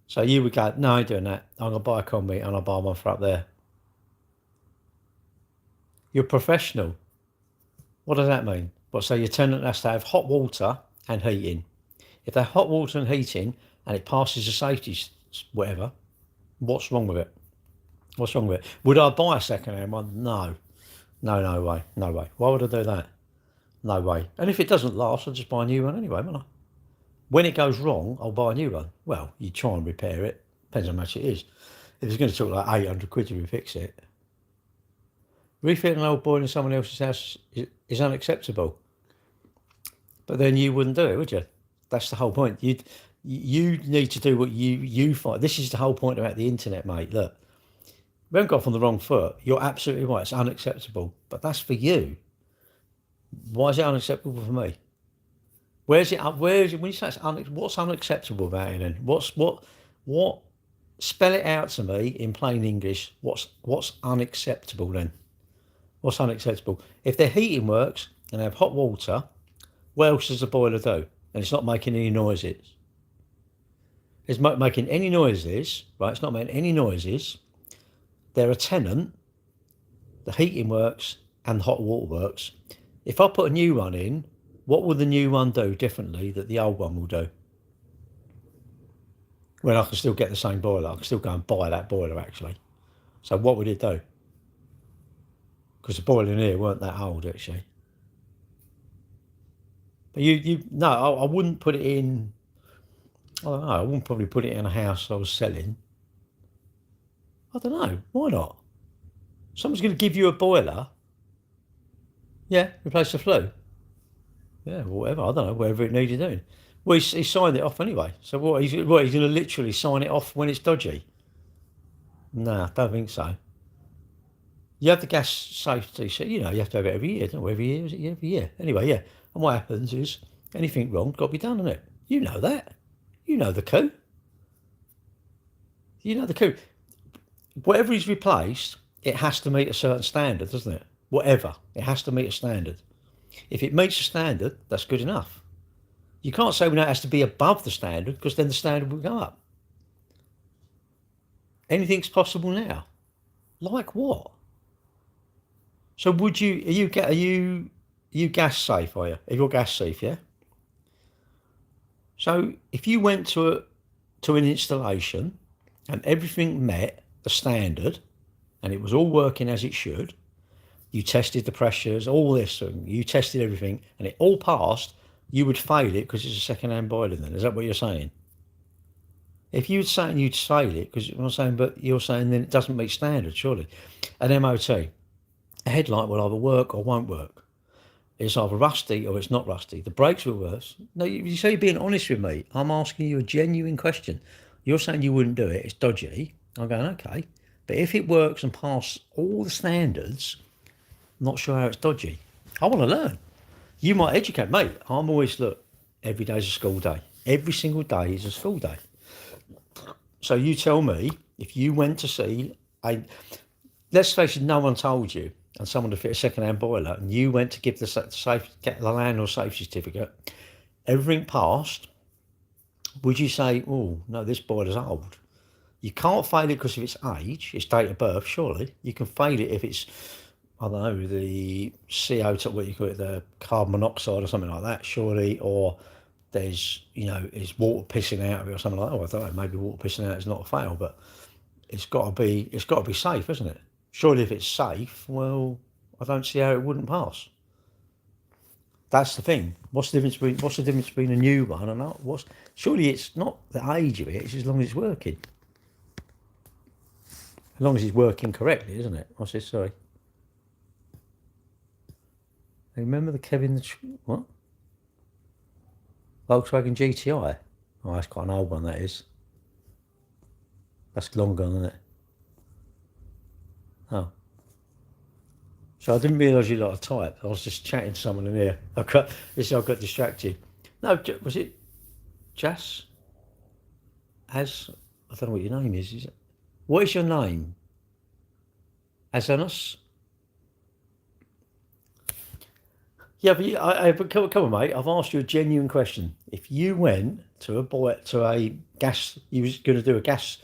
so you would go, no, I ain't doing that. I'm gonna buy a combi and I'll buy one for up there. You're professional. What does that mean? Well, so your tenant has to have hot water and heating. If they're hot water and heating and it passes the safety whatever, what's wrong with it? What's wrong with it? Would I buy a second-hand one? No. No way. No way. Why would I do that? No way. And if it doesn't last, I'll just buy a new one anyway, won't I? When it goes wrong, I'll buy a new one. Well, you try and repair it. Depends how much it is. If it's going to talk like 800 quid to refix it, refitting an old boiler in someone else's house is unacceptable. But then you wouldn't do it, would you? That's the whole point. You need to do what you find. This is the whole point about the internet, mate. Look, we haven't got off on the wrong foot. You're absolutely right. It's unacceptable. But that's for you. Why is it unacceptable for me? Where's it? When you say it's what's unacceptable about it then? What? Spell it out to me in plain English. What's unacceptable then? What's unacceptable? If their heating works and they have hot water, what else does the boiler do? And it's not making any noises. It's not making any noises, right? It's not making any noises. They're a tenant. The heating works and the hot water works. If I put a new one in, what will the new one do differently that the old one will do? When I can still get the same boiler, I can still go and buy that boiler actually. So what would it do? Because the boiler in here weren't that old actually. But no, I wouldn't put it in. I don't know. I wouldn't probably put it in a house I was selling. I don't know. Why not? Someone's going to give you a boiler. Yeah, replace the flue. Yeah, whatever. I don't know, whatever it needed doing. Well, he signed it off anyway. So what? He's going to literally sign it off when it's dodgy? No, I don't think so. You have the gas safety, so you have to have it every year, don't you? Every year, is it every year? Anyway, yeah. And what happens is anything wrong got to be done, isn't it? You know that. You know the coup. You know the coup. Whatever is replaced, it has to meet a certain standard, doesn't it? Whatever. It has to meet a standard. If it meets the standard, that's good enough. You can't say, well, no, it has to be above the standard, because then the standard will go up. Anything's possible now. Like what? So are you gas safe, are you? You're gas safe, yeah? So if you went to an installation and everything met the standard and it was all working as it should, you tested the pressures, all this, and you tested everything and it all passed, you would fail it because it's a second-hand boiler then. Is that what you're saying? If you were saying you'd fail it, because I'm saying, but you're saying then it doesn't meet standard, surely. An MOT, a headlight will either work or won't work. It's either rusty or it's not rusty. The brakes will work. No, you say you're being honest with me. I'm asking you a genuine question. You're saying you wouldn't do it. It's dodgy. I'm going, okay. But if it works and passes all the standards, I'm not sure how it's dodgy. I want to learn. You might educate, mate. I'm always, look, every day's a school day. Every single day is a school day. So you tell me, if you went to see let's face it, no one told you, and someone to fit a second-hand boiler, and you went to give get the landlord safety certificate, everything passed, would you say, oh, no, this boiler's old? You can't fail it because of its age, its date of birth, surely. You can fail it if it's, I don't know, the CO2, what you call it, the carbon monoxide or something like that, surely, or there's, is water pissing out of it or something like that. Oh, I don't know, maybe water pissing out is not a fail, but it's got to be safe, isn't it? Surely if it's safe, well, I don't see how it wouldn't pass. That's the thing. What's the difference between a new one and not? Surely it's not the age of it, it's as long as it's working. As long as it's working correctly, isn't it? What's this, sorry? Remember the what? Volkswagen GTI? Oh, that's quite an old one, that is. That's long gone, isn't it? Oh. So I didn't realise you lot type. I was just chatting to someone in here. I got distracted. No, was it Jas? I don't know what your name is. What is your name? Azanos? Yeah, but come on, mate. I've asked you a genuine question. If you went to a gas, you was going to do a gas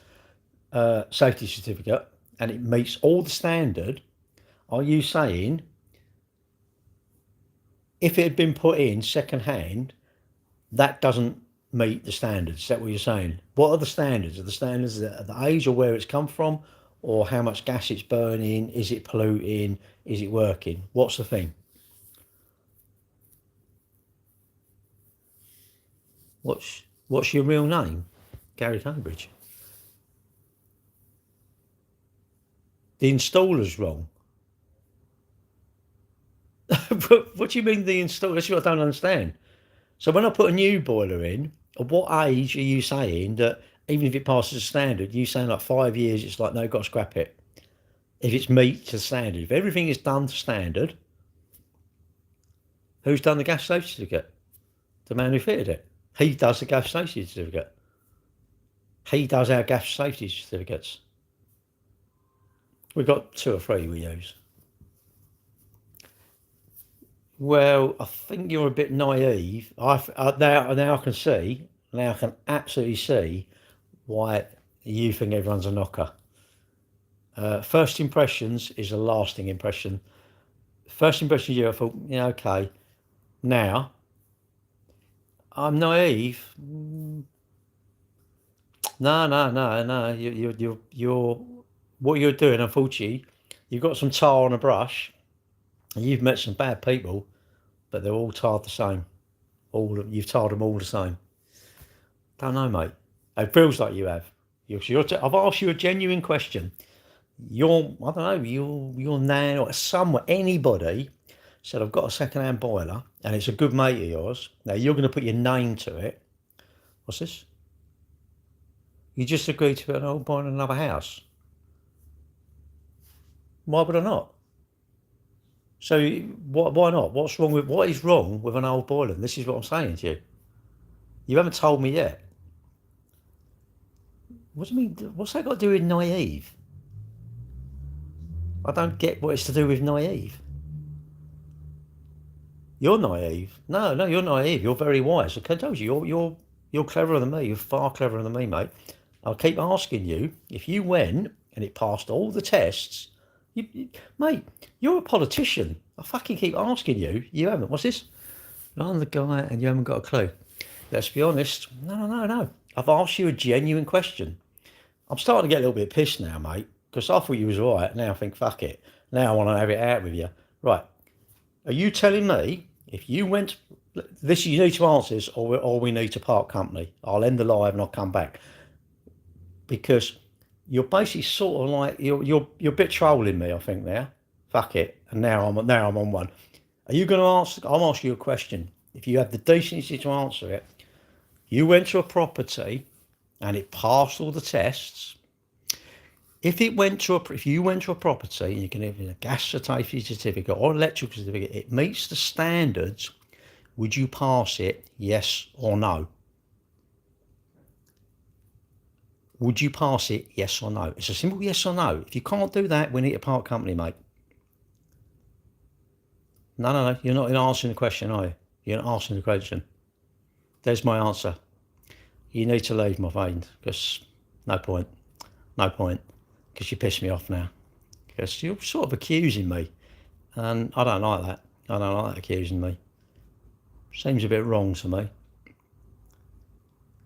safety certificate, and it meets all the standard, are you saying if it had been put in second hand, that doesn't meet the standards? Is that what you're saying? What are the standards? Are the standards the age or where it's come from, or how much gas it's burning? Is it polluting? Is it working? What's the thing? What's your real name? Gary Cambridge. The installer's wrong. What do you mean the installer? That's what I don't understand. So when I put a new boiler in, at what age are you saying that even if it passes the standard, you saying like 5 years, it's like, no, got to scrap it. If it's meet to standard, if everything is done to standard, Who's done the gas safety certificate? The man who fitted it. He does the gas safety certificate. He does our gas safety certificates. We've got 2 or 3 we use. Well, I think you're a bit naive. Now I can see, now I can absolutely see why you think everyone's a knocker. First impressions is a lasting impression. First impression of you, I thought, yeah, okay. Now, I'm naive. No. You're what you're doing. Unfortunately, you've got some tar on a brush, and you've met some bad people, but they're all tarred the same. You've tarred them all the same. Don't know, mate. It feels like you have. I've asked you a genuine question. I don't know, your nan or someone, anybody said, I've got a second-hand boiler and it's a good mate of yours. Now you're going to put your name to it. What's this? You just agreed to put an old boiler in another house. Why would I not? So why not? What is wrong with an old boiler? This is what I'm saying to you. You haven't told me yet. What do you mean? What's that got to do with naive? I don't get what it's to do with naive. You're naive. No, you're naive. You're very wise. I told you, you're cleverer than me. You're far cleverer than me, mate. I'll keep asking you, if you went and it passed all the tests, mate, you're a politician. I fucking keep asking you. You haven't. What's this? I'm the guy and you haven't got a clue. Let's be honest. No. I've asked you a genuine question. I'm starting to get a little bit pissed now, mate, because I thought you was all right. Now I think, fuck it. Now I want to have it out with you. Right. Are you telling me if you went, this you need to answer this, or we need to part company? I'll end the live and I'll come back. Because you're basically sort of like, you're a bit trolling me, I think, now. Fuck it. And now I'm on one. Are you going to answer? I'll ask you a question. If you have the decency to answer it, you went to a property and it passed all the tests. If you went to a property and you can have a gas safety certificate or electrical certificate, it meets the standards, would you pass it, yes or no? Would you pass it, yes or no? It's a simple yes or no. If you can't do that, we need a part company, mate. No. You're not answering the question, are you? You're not answering the question. There's my answer. You need to leave, my friend, because no point. Because you piss me off now. Because you're sort of accusing me. And I don't like that. I don't like that accusing me. Seems a bit wrong to me.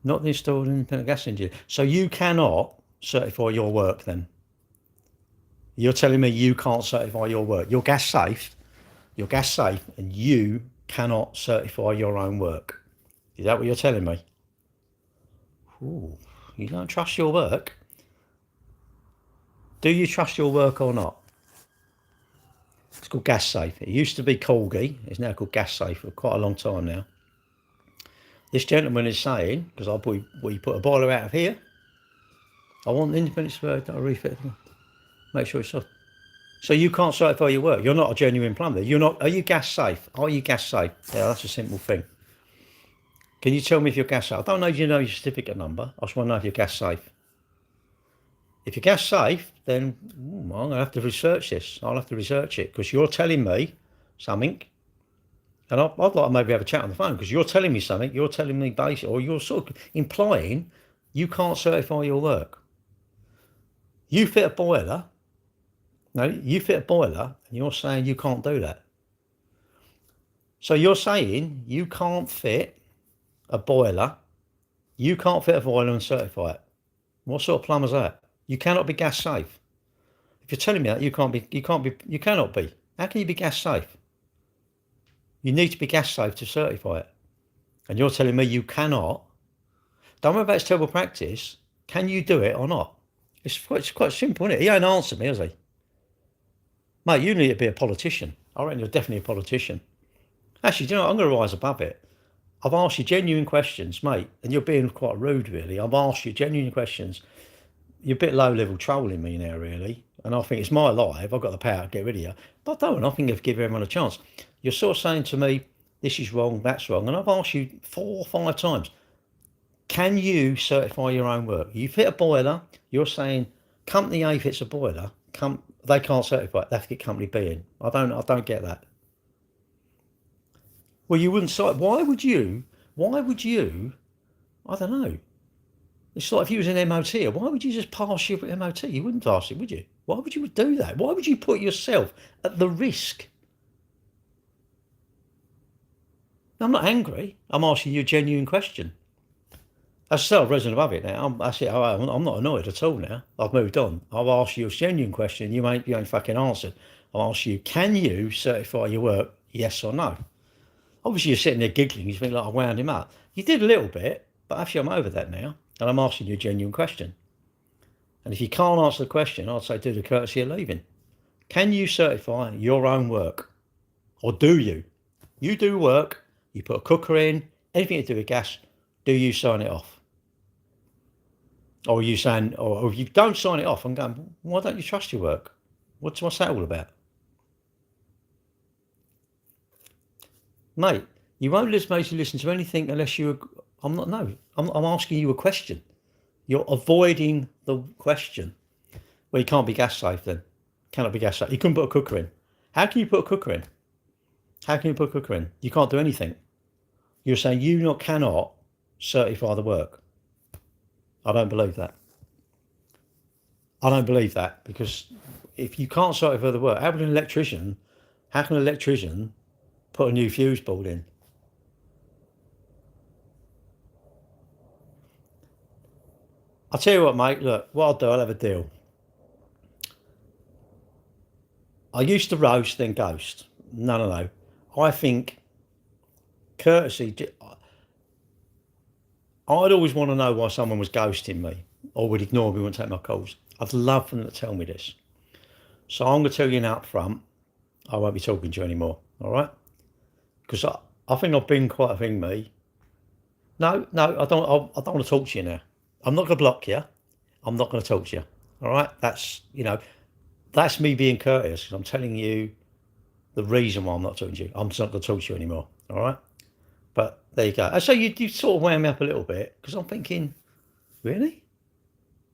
Not the installed independent gas engineer. So you cannot certify your work then? You're telling me you can't certify your work? You're gas safe, and you cannot certify your own work. Is that what you're telling me? Ooh, you don't trust your work? Do you trust your work or not? It's called Gas Safe. It used to be Corgi. It's now called Gas Safe for quite a long time now. This gentleman is saying, because we put a boiler out of here, I want the independent surveyor to refit. Make sure it's soft. So you can't certify your work. You're not a genuine plumber. You're not. Are you gas safe? Are you gas safe? Yeah, that's a simple thing. Can you tell me if you're gas safe? I don't know if you know your certificate number. I just want to know if you're gas safe. If you're gas safe, then I'm going to have to research this. I'll have to research it because you're telling me something. And I'd like to maybe have a chat on the phone because you're telling me something. You're telling me basically, or you're sort of implying you can't certify your work. You fit a boiler. No, you fit a boiler and you're saying you can't do that. So you're saying you can't fit a boiler. You can't fit a boiler and certify it. What sort of plumber's that? You cannot be gas safe. If you're telling me that, you cannot be. How can you be gas safe? You need to be gas safe to certify it. And you're telling me you cannot. Don't worry about it's terrible practice. Can you do it or not? It's quite simple, isn't it? He ain't answered me, has he? Mate, you need to be a politician. I reckon you're definitely a politician. Actually, do you know what? I'm going to rise above it. I've asked you genuine questions, mate, and you're being quite rude, really. I've asked you genuine questions. You're a bit low-level trolling me now, really. And I think it's my life. I've got the power to get rid of you. But I don't. I think I've given everyone a chance. You're sort of saying to me, this is wrong, that's wrong. And I've asked you 4 or 5 times, can you certify your own work? You fit a boiler, you're saying company A fits a boiler, they can't certify it, they have to get company B in. I don't get that. Well, you wouldn't cite. Why would you? I don't know. It's like if you was an MOT, why would you just pass your MOT? You wouldn't pass it, would you? Why would you do that? Why would you put yourself at the risk? I'm not angry. I'm asking you a genuine question. As I said, I've risen above it now. I'm not annoyed at all now. I've moved on. I've asked you a genuine question. You ain't fucking answered. I've asked you, can you certify your work? Yes or no? Obviously, you're sitting there giggling. You think like I wound him up. You did a little bit, but actually, I'm over that now. And I'm asking you a genuine question. And if you can't answer the question, I'd say do the courtesy of leaving. Can you certify your own work? Or do you? You do work, you put a cooker in, anything to do with gas, do you sign it off? Or are you saying, or if you don't sign it off, I'm going, why don't you trust your work? What's that all about? Mate, you won't listen to anything unless I'm asking you a question. You're avoiding the question. Well, you can't be gas safe then. Cannot be gas safe. You couldn't put a cooker in. How can you put a cooker in? You can't do anything. You're saying you cannot certify the work. I don't believe that. Because if you can't certify the work, how can an electrician put a new fuse board in? I'll tell you what, mate, look, what I'll do, I'll have a deal. I used to roast, then ghost. No. I think courtesy, I'd always want to know why someone was ghosting me or would ignore me, wouldn't take my calls. I'd love for them to tell me this. So I'm going to tell you now up front, I won't be talking to you anymore, all right? Because I think I've been quite a thing, me. No, I don't want to talk to you now. I'm not going to block you. I'm not going to talk to you. All right? That's me being courteous. I'm telling you the reason why I'm not talking to you. I'm just not going to talk to you anymore. All right? But there you go. So you sort of wound me up a little bit because I'm thinking, really?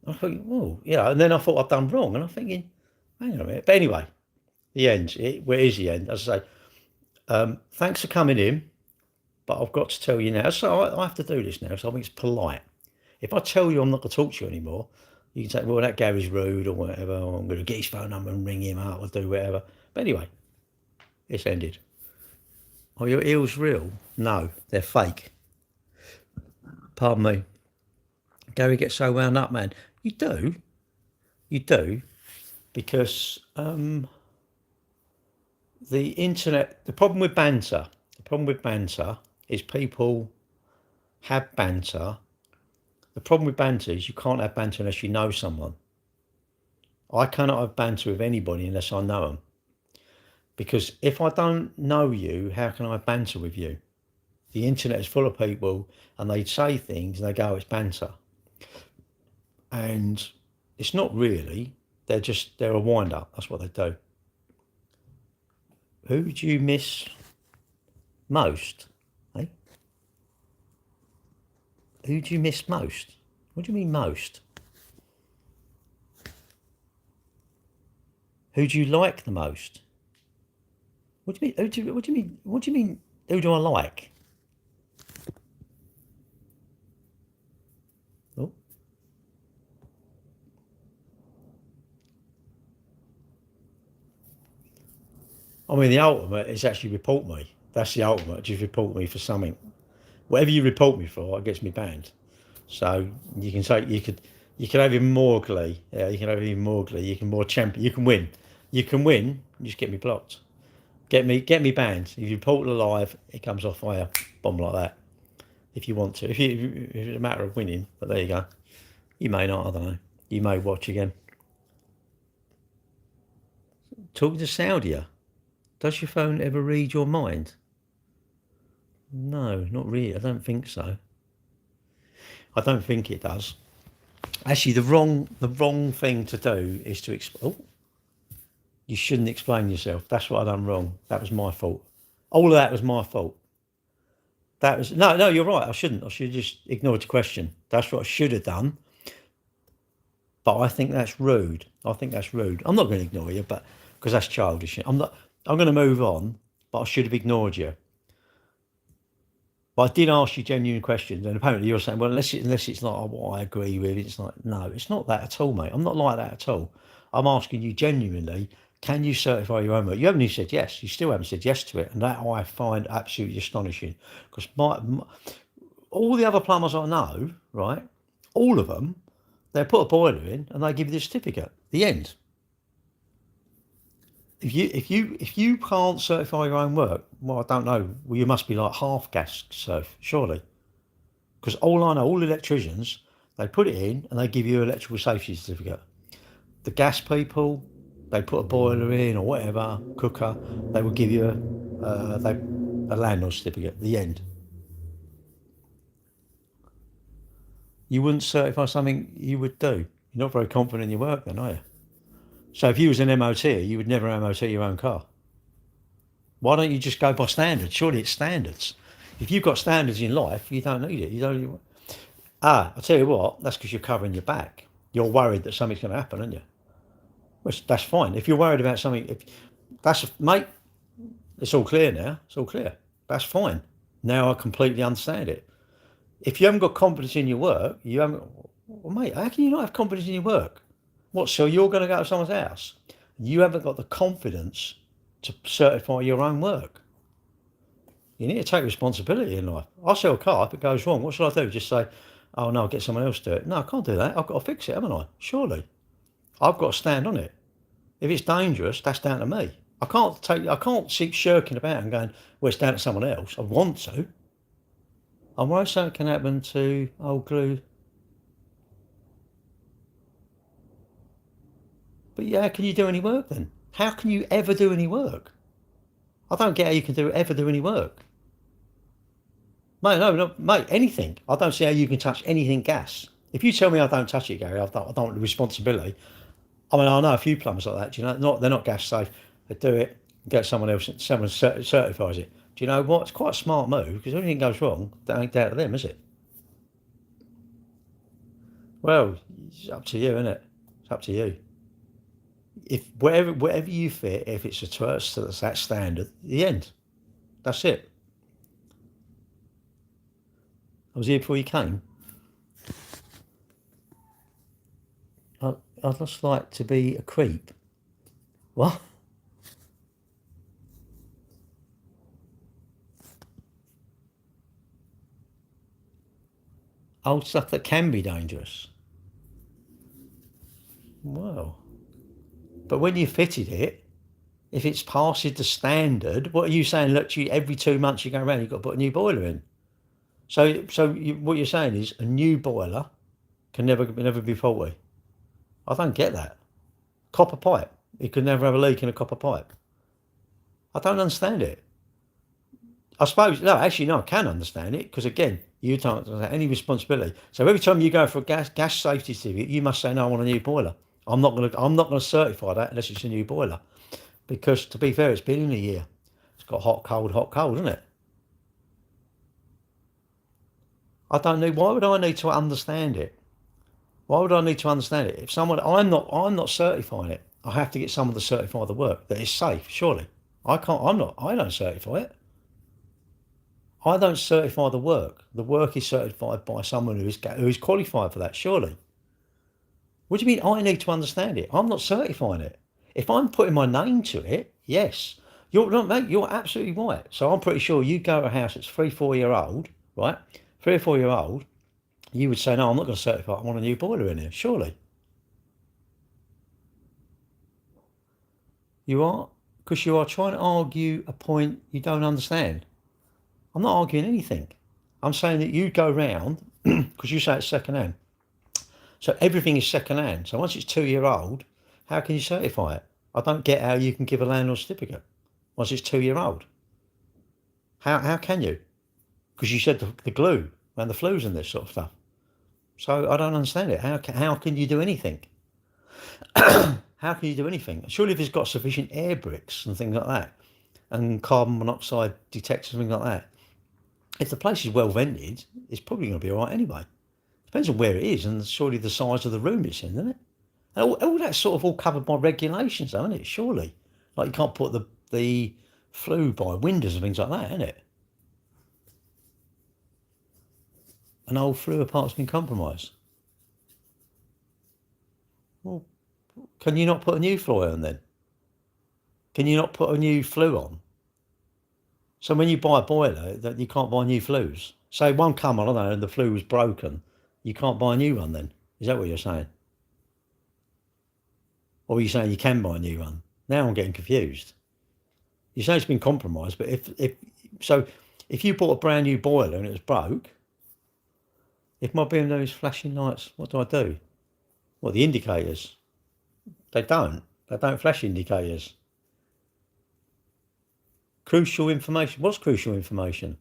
I thought, well, and then I thought I'd done wrong. And I'm thinking, hang on a minute. But anyway, the end. Where is the end? As I say, thanks for coming in. But I've got to tell you now. So I have to do this now. So I think it's polite. If I tell you I'm not going to talk to you anymore, you can say, well, that Gary's rude or whatever, or I'm going to get his phone number and ring him up or do whatever. But anyway, it's ended. Are your eels real? No, they're fake. Pardon me. Gary gets so wound up, man. You do, because the internet, the problem with banter is people have banter. The problem with banter is you can't have banter unless you know someone. I cannot have banter with anybody unless I know them. Because if I don't know you, how can I have banter with you? The internet is full of people and they say things and they go, it's banter. And it's not really. They're a wind-up. That's what they do. Who do you miss most? Who do you miss most? What do you mean most? Who do you like the most? What do you mean? What do you mean? Who do I like? Oh. I mean, the ultimate is actually report me. That's the ultimate. Just report me for something. Whatever you report me for, it gets me banned. So you can say you could have him more glee. Yeah, you can have him more glee. You can more champion. You can win. You just get me blocked. Get me banned. If you report it live, it comes off fire. Bomb like that. If you want to. If it's a matter of winning, but there you go. You may not. I don't know. You may watch again. Talking to Saudia. Does your phone ever read your mind? No, not really. I don't think so. I don't think it does. Actually, the wrong thing to do is to you shouldn't explain yourself. That's what I done wrong. That was my fault. All of that was my fault. That was no. You're right. I shouldn't. I should have just ignored the question. That's what I should have done. But I think that's rude. I think that's rude. I'm not going to ignore you, but because that's childish. I'm not. I'm going to move on. But I should have ignored you. But I did ask you genuine questions, and apparently you're saying, well, unless it's not what I agree with, it's like, no, it's not that at all, mate. I'm not like that at all. I'm asking you genuinely, can you certify your own work? You haven't even said yes. You still haven't said yes to it, and that I find absolutely astonishing. Because all the other plumbers I know, right, all of them, they put a boiler in and they give you the certificate. The end. If you can't certify your own work, well, I don't know. Well, you must be like half gas surf, surely. Because all I know, all electricians, they put it in and they give you an electrical safety certificate. The gas people, they put a boiler in or whatever, cooker, they will give you a landlord certificate. The end. You wouldn't certify something you would do. You're not very confident in your work then, are you? So if you was an MOT, you would never MOT your own car. Why don't you just go by standards? Surely it's standards. If you've got standards in life, you don't need it. You don't. I'll tell you what. That's because you're covering your back. You're worried that something's going to happen, aren't you? Which that's fine. If you're worried about something, mate, it's all clear now. It's all clear. That's fine. Now I completely understand it. If you haven't got confidence in your work, you haven't. Well, mate, how can you not have confidence in your work? What? So you're going to go to someone's house? You haven't got the confidence to certify your own work. You need to take responsibility in life. I sell a car. If it goes wrong, what should I do? Just say, oh no, I'll get someone else to do it. No, I can't do that. I've got to fix it, haven't I? Surely. I've got to stand on it. If it's dangerous, that's down to me. I can't keep shirking about and going, well, it's down to someone else. I want to. I'm worried something can happen to old glue. But yeah, how can you do any work then? How can you ever do any work? I don't get how you can ever do any work. Mate, no, mate, anything. I don't see how you can touch anything gas. If you tell me I don't touch it, Gary, I don't want the responsibility. I mean, I know a few plumbers like that. Do you know, they're not gas safe. They do it, get someone else, someone certifies it. Do you know what? It's quite a smart move because if anything goes wrong, that ain't down to them, is it? Well, it's up to you, isn't it? It's up to you. If whatever you fit, if it's that standard, the end. That's it. I was here before you came. I'd just like to be a creep. What? Old stuff that can be dangerous. Well, but when you fitted it, if it's passes the standard, what are you saying? Look, every 2 months you go around, you've got to put a new boiler in. So what you're saying is a new boiler can never be faulty. I don't get that. Copper pipe, you could never have a leak in a copper pipe. I don't understand it. I suppose, no, actually, no, I can understand it because, again, you don't have any responsibility. So every time you go for a gas safety certificate, you must say, no, I want a new boiler. I'm not going to certify that unless it's a new boiler. Because, to be fair, it's been in a year. It's got hot, cold, isn't it? I don't know. Why would I need to understand it? Why would I need to understand it? If I'm not certifying it. I have to get someone to certify the work that is safe. Surely, I can't. I don't certify it. I don't certify the work. The work is certified by someone who is qualified for that. Surely. What do you mean? I need to understand it. I'm not certifying it. If I'm putting my name to it, yes. You're not, mate. You're absolutely right. So I'm pretty sure you go to a house that's 3-4 year old, right? 3 or 4 year old. You would say, no, I'm not going to certify it. I want a new boiler in here. Surely. You are? Because you are trying to argue a point you don't understand. I'm not arguing anything. I'm saying that you go round, because you say it's second hand. So everything is second hand. So once it's 2 year old, how can you certify it? I don't get how you can give a landlord certificate once it's 2 year old. How can you? Because you said the glue and the flues and this sort of stuff. So I don't understand it. How can you do anything? How can you do anything? Surely if it's got sufficient air bricks and things like that, and carbon monoxide detectors and things like that, if the place is well vented, it's probably going to be all right anyway. Depends on where it is and surely the size of the room it's in, isn't it? All that's sort of all covered by regulations, though, isn't it? Surely. Like you can't put the flue by windows and things like that, isn't it? An old flue apartment's been compromised. Well, can you not put a new flue on then? Can you not put a new flue on? So when you buy a boiler, that you can't buy new flues. Say one come on, I don't know, and the flue was broken, you can't buy a new one then. Is that what you're saying? Or are you saying you can buy a new one? Now I'm getting confused. You say it's been compromised, but if you bought a brand new boiler and it was broke, if my BMW is flashing lights, what do I do? What, the indicators? They don't flash indicators. Crucial information. What's crucial information?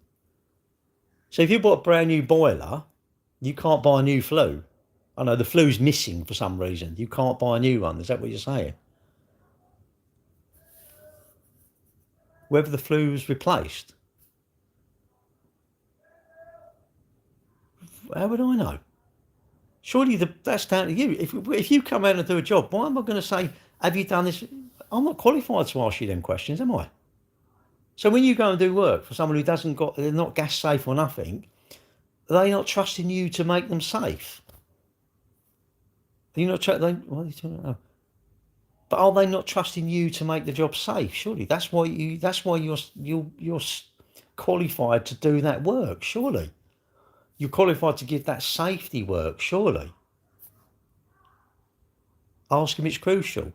So if you bought a brand new boiler, you can't buy a new flue. I know the flue's missing for some reason. You can't buy a new one. Is that what you're saying? Whether the flue was replaced. How would I know? Surely that's down to you. If you come out and do a job, why am I going to say, have you done this? I'm not qualified to ask you them questions, am I? So when you go and do work for someone who they're not gas safe or nothing, are they not trusting you to make them safe? Are you not what are you talking about? But are they not trusting you to make the job safe? Surely that's why you're qualified to do that work. Surely you're qualified to give that safety work. Surely ask him. It's crucial.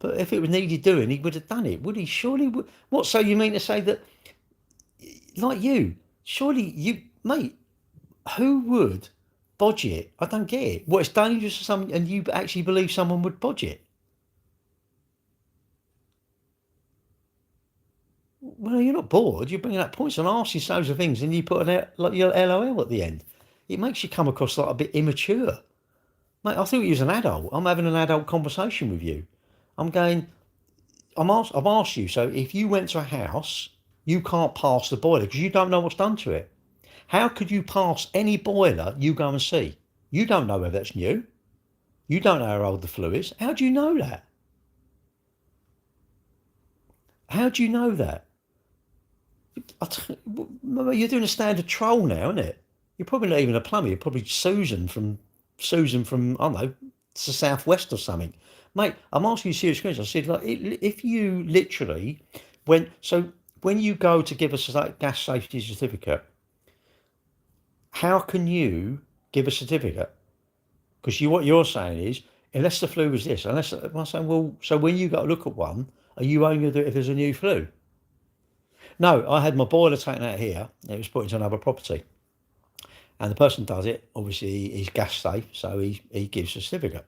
But if it was needed doing, he would have done it, would he? Surely. What? So you mean to say that, like you? Surely you, mate. Who would bodge it? I don't get it. What, it's dangerous for someone, and you actually believe someone would bodge it? Well, you're not bored. You're bringing up points and asking loads of things, and you put like your LOL at the end. It makes you come across like a bit immature, mate. I thought you was an adult. I'm having an adult conversation with you. I've asked you. So if you went to a house, you can't pass the boiler because you don't know what's done to it. How could you pass any boiler you go and see? You don't know whether it's new. You don't know how old the flue is. How do you know that? How do you know that? You're doing a standard troll now, isn't it? You're probably not even a plumber. You're probably Susan from I don't know, it's the southwest or something. Mate, I'm asking you serious questions. I said, like, if you literally when you go to give us a gas safety certificate, how can you give a certificate? Because what you're saying is, unless the flue was this, I'm saying, well, so when you go to look at one, are you only going to do it if there's a new flue? No, I had my boiler taken out here. It was put into another property. And the person does it, obviously he's gas safe, so he gives a certificate.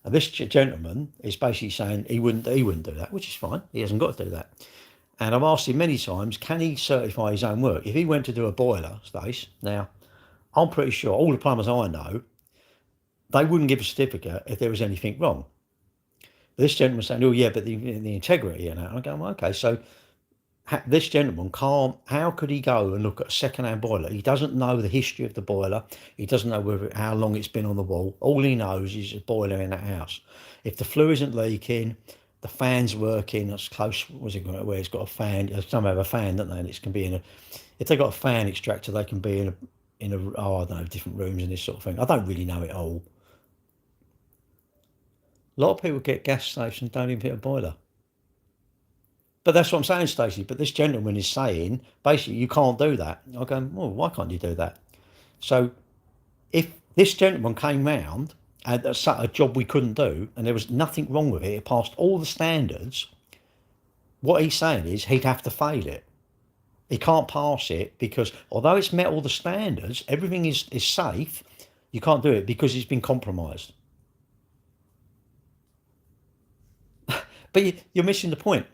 And this gentleman is basically saying he wouldn't do that, which is fine. He hasn't got to do that. And I've asked him many times, can he certify his own work? If he went to do a boiler, Stace, now, I'm pretty sure all the plumbers I know, they wouldn't give a certificate if there was anything wrong. But this gentleman saying, oh yeah, but the integrity and that. I'm going, well, okay, so this gentleman can't, how could he go and look at a second-hand boiler? He doesn't know the history of the boiler. He doesn't know how long it's been on the wall. All he knows is a boiler in that house. If the flue isn't leaking, the fan's working, that's close, where it's got a fan, some have a fan, don't they? And it can be if they've got a fan extractor, they can be in a I don't know, different rooms and this sort of thing. I don't really know it all. A lot of people get gas safes and don't even fit a boiler. But that's what I'm saying, Stacey. But this gentleman is saying, basically, you can't do that. I go, well, why can't you do that? So if this gentleman came round and a job we couldn't do, and there was nothing wrong with it, it passed all the standards, what he's saying is he'd have to fail it. He can't pass it because although it's met all the standards, everything is safe, you can't do it because it's been compromised. But you're missing the point.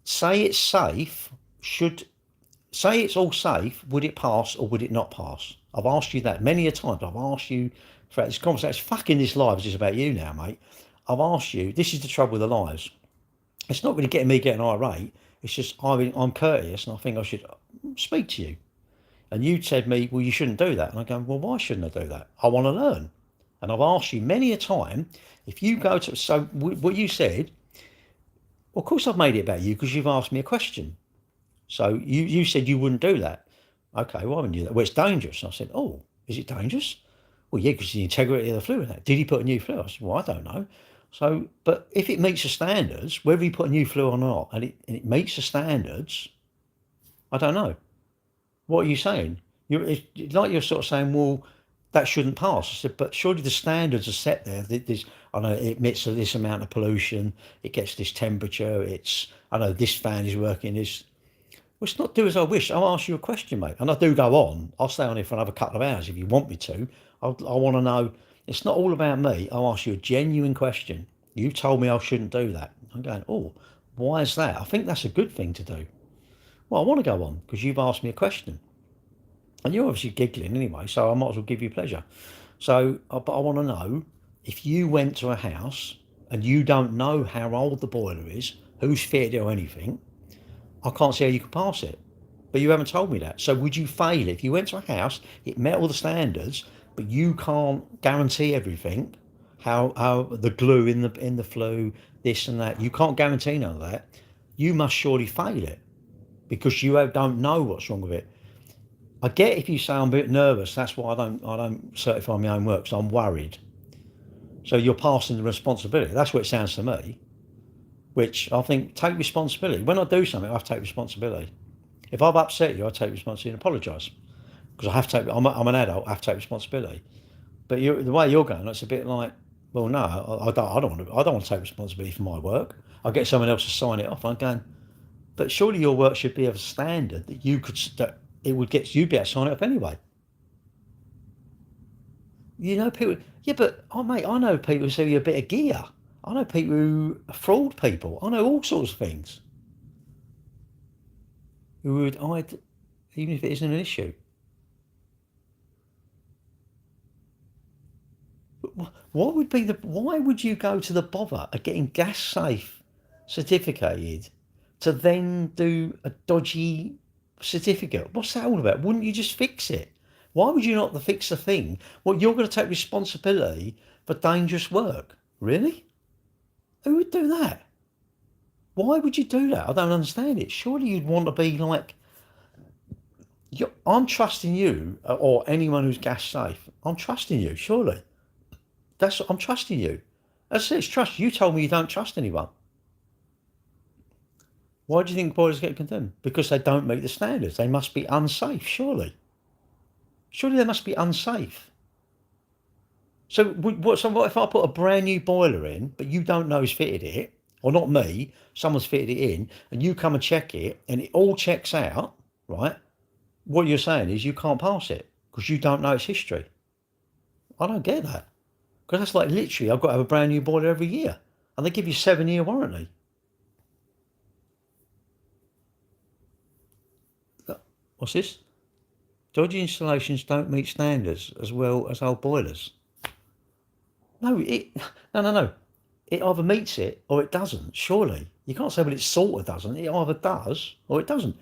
Say it's safe, say it's all safe, would it pass or would it not pass? I've asked you that many a time. I've asked you throughout this conversation. Fucking this live is just about you now, mate. I've asked you, this is the trouble with the lives. It's not really getting irate. It's just I'm courteous, and I think I should speak to you. And you said me, well, you shouldn't do that. And I go, well, why shouldn't I do that? I want to learn. And I've asked you many a time, if you go to, so what you said, well, of course I've made it about you because you've asked me a question. So you said you wouldn't do that. Okay, why wouldn't you do that? Well, it's dangerous. And I said, oh, is it dangerous? Well, yeah, because the integrity of the fluid. Did he put a new fluid? I said, well, I don't know. So, but if it meets the standards, whether you put a new fluid or not, and it meets the standards, I don't know. What are you saying? It's like you're sort of saying, well, that shouldn't pass. I said, but surely the standards are set there. I know it emits this amount of pollution. It gets this temperature. I know this fan is working. Well, it's not do as I wish. I'll ask you a question, mate. And I do go on. I'll stay on here for another couple of hours if you want me to. I want to know. It's not all about me. I'll ask you a genuine question. You told me I shouldn't do that. I'm going, oh, why is that? I think that's a good thing to do. Well, I want to go on because you've asked me a question. And you're obviously giggling anyway, so I might as well give you pleasure. So, but I want to know, if you went to a house and you don't know how old the boiler is, who's fitted it or anything, I can't see how you could pass it. But you haven't told me that. So would you fail if you went to a house, it met all the standards, but you can't guarantee everything, how the glue in the flue, this and that, you can't guarantee none of that. You must surely fail it because you don't know what's wrong with it. I get if you say I'm a bit nervous, that's why I don't certify my own work, so I'm worried. So you're passing the responsibility. That's what it sounds to me. Which I think, take responsibility. When I do something, I have to take responsibility. If I've upset you, I take responsibility and apologise. Because I have to take, I'm an adult, I have to take responsibility. But the way you're going, it's a bit like, well, no, I don't want to take responsibility for my work. I'll get someone else to sign it off. I'm going, but surely your work should be of a standard that you'd be able to sign it off anyway. You know, people, yeah, but mate, I know people who sell you a bit of gear. I know people who fraud people. I know all sorts of things who would hide, even if it isn't an issue. What would be why would you go to the bother of getting gas safe certificated to then do a dodgy certificate? What's that all about? Wouldn't you just fix it? Why would you not fix the thing? Well, you're going to take responsibility for dangerous work. Really? Who would do that? Why would you do that? I don't understand it. Surely you'd want to be like, I'm trusting you, or anyone who's gas safe. I'm trusting you, surely. I'm trusting you. That's it, it's trust. You told me you don't trust anyone. Why do you think boilers get condemned? Because they don't meet the standards. They must be unsafe, surely. Surely they must be unsafe. So what if I put a brand new boiler in, but you don't know who's fitted it, or not me, someone's fitted it in, and you come and check it, and it all checks out, right? What you're saying is you can't pass it because you don't know its history. I don't get that. Because that's like literally, I've got to have a brand new boiler every year, and they give you 7-year warranty. What's this? Dodgy installations don't meet standards as well as old boilers. No. It either meets it or it doesn't. Surely you can't say, well, it sort of doesn't. It either does or it doesn't.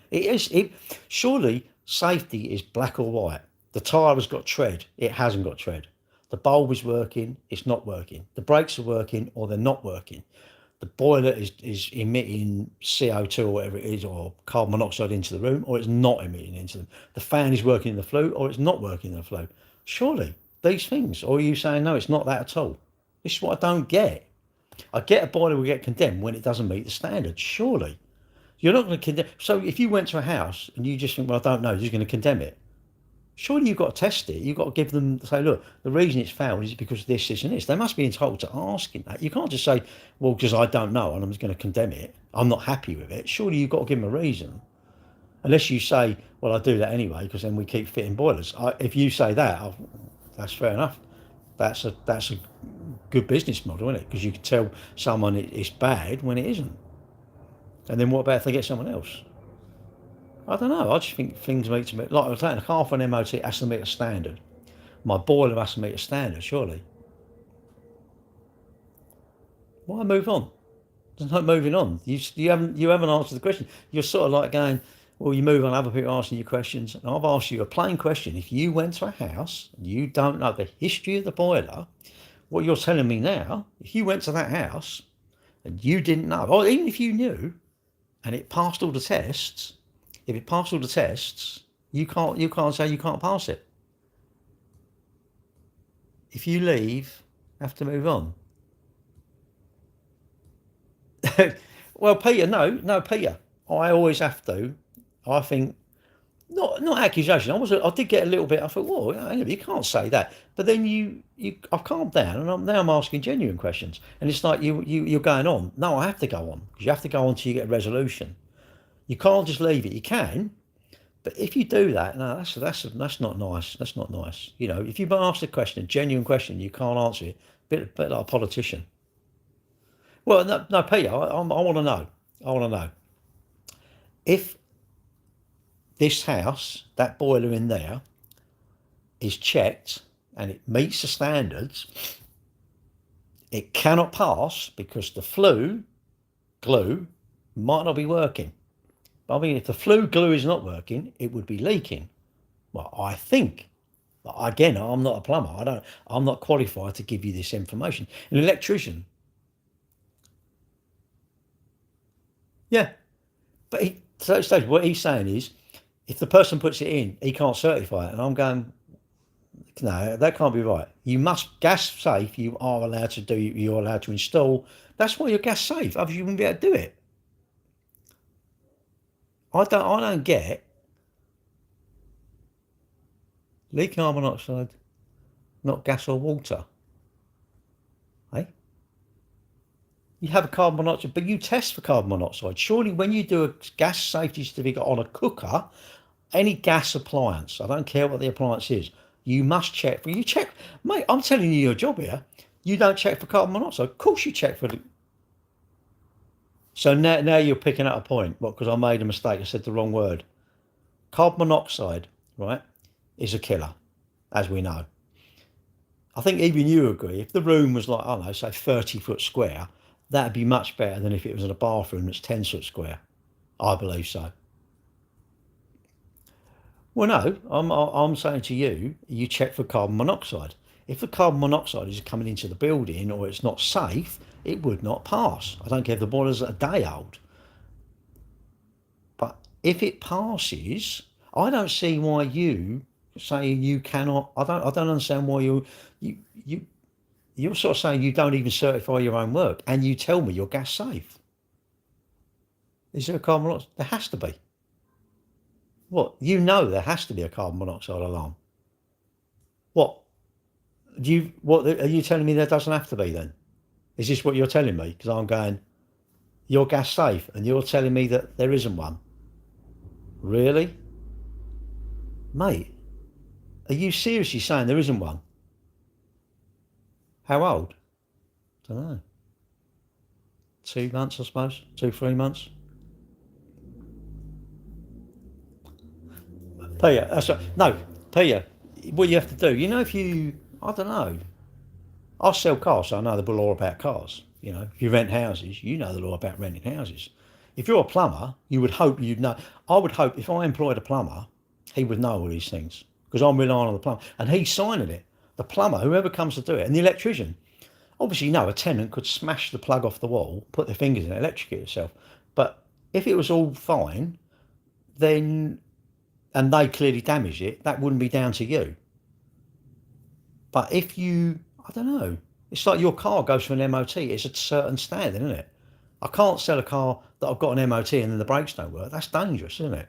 Surely safety is black or white. The tyre has got tread. It hasn't got tread. The bulb is working. It's not working. The brakes are working or they're not working. The boiler is emitting CO2 or whatever it is, or carbon monoxide into the room, or it's not emitting into them. The fan is working in the flue or it's not working in the flue. Surely these things, or are you saying, no, it's not that at all? This is what I don't get. I get a boiler will get condemned when it doesn't meet the standard. Surely. You're not going to condemn. So if you went to a house and you just think, well, I don't know, you're going to condemn it. Surely you've got to test it. You've got to give them, say, look, the reason it's failed is because this, and this. They must be entitled to asking that. You can't just say, well, because I don't know and I'm just going to condemn it. I'm not happy with it. Surely you've got to give them a reason. Unless you say, well, I do that anyway because then we keep fitting boilers. If you say that, that's fair enough. That's a good business model, isn't it? Because you can tell someone it's bad when it isn't. And then what about if they get someone else? I don't know. I just think things meet to me. Like I was saying, a car for an MOT has to meet a standard. My boiler has to meet a standard, surely. Why move on? There's no moving on. You haven't answered the question. You're sort of like going, well, you move on, other people asking you questions. And I've asked you a plain question. If you went to a house and you don't know the history of the boiler, what you're telling me now, if you went to that house and you didn't know, or even if you knew and it passed all the tests, if it passed all the tests, you can't say you can't pass it. If you leave, have to move on. Well, Peter, no, Peter. I always have to. I think not accusation. I did get a little bit. I thought, well, hang on, you can't say that. But then I've calmed down, and now I'm asking genuine questions. And it's like you're going on. No, I have to go on because you have to go on till you get a resolution. You can't just leave it. You can, but if you do that, no, that's not nice. That's not nice. You know, if you've been asked a question, a genuine question, you can't answer it. Bit like a politician. Well, no, Peter, I want to know. I want to know if this house, that boiler in there, is checked and it meets the standards. It cannot pass because the flue glue might not be working. But I mean, if the flue glue is not working, it would be leaking. Well, I think. But again, I'm not a plumber. I'm not qualified to give you this information. An electrician. Yeah, but what he's saying is, if the person puts it in, he can't certify it. And I'm going, no, that can't be right. You must gas safe. You are allowed to do. You're allowed to install. That's why you're gas safe. Otherwise, you wouldn't be able to do it. I don't get lead carbon monoxide, not gas or water. Eh? You have a carbon monoxide, but you test for carbon monoxide. Surely when you do a gas safety certificate on a cooker, any gas appliance, I don't care what the appliance is, you must check. You check, mate, I'm telling you your job here. You don't check for carbon monoxide. Of course you check for it. So now you're picking up a point. What, because I made a mistake, I said the wrong word. Carbon monoxide, right, is a killer, as we know. I think even you agree, if the room was like, I don't know, say 30 foot square, that'd be much better than if it was in a bathroom that's 10 foot square. I believe so. Well, no, I'm saying to you, you check for carbon monoxide. If the carbon monoxide is coming into the building or it's not safe, it would not pass. I don't care if the boiler's a day old. But if it passes, I don't see why you saying you cannot. I don't understand why you're sort of saying you don't even certify your own work, and you tell me you're gas safe. Is there a carbon monoxide? There has to be. What? You know there has to be a carbon monoxide alarm. What? What are you telling me there doesn't have to be then? Is this what you're telling me? Because I'm going, you're gas safe, and you're telling me that there isn't one. Really? Mate, are you seriously saying there isn't one? How old? I don't know. 2 months, I suppose. 2-3 months. Peter, that's right. No, Peter, what you have to do, you know, if you, I don't know, I sell cars, so I know the law about cars. You know, if you rent houses, you know the law about renting houses. If you're a plumber, you would hope you'd know. I would hope if I employed a plumber, he would know all these things because I'm relying on the plumber and he's signing it. The plumber, whoever comes to do it, and the electrician. Obviously, no, a tenant could smash the plug off the wall, put their fingers in it, electrocute itself. But if it was all fine, then, and they clearly damaged it, that wouldn't be down to you. But if you, I don't know, it's like your car goes for an MOT, it's a certain standard, isn't it? I can't sell a car that I've got an MOT and then the brakes don't work. That's dangerous, isn't it?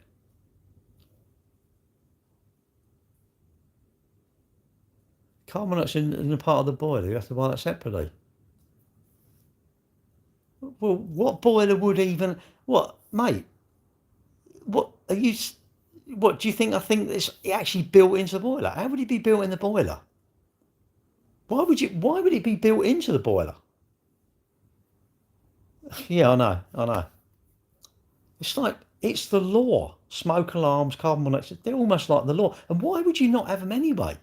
Carbon monoxide in the part of the boiler, you have to buy that separately. Well, what boiler would even, what, mate, what are you, what do you think? I think it's actually built into the boiler. How would it be built in the boiler? Why would it be built into the boiler? Yeah, I know. It's like, it's the law. Smoke alarms, carbon monoxide, they're almost like the law. And why would you not have them anyway?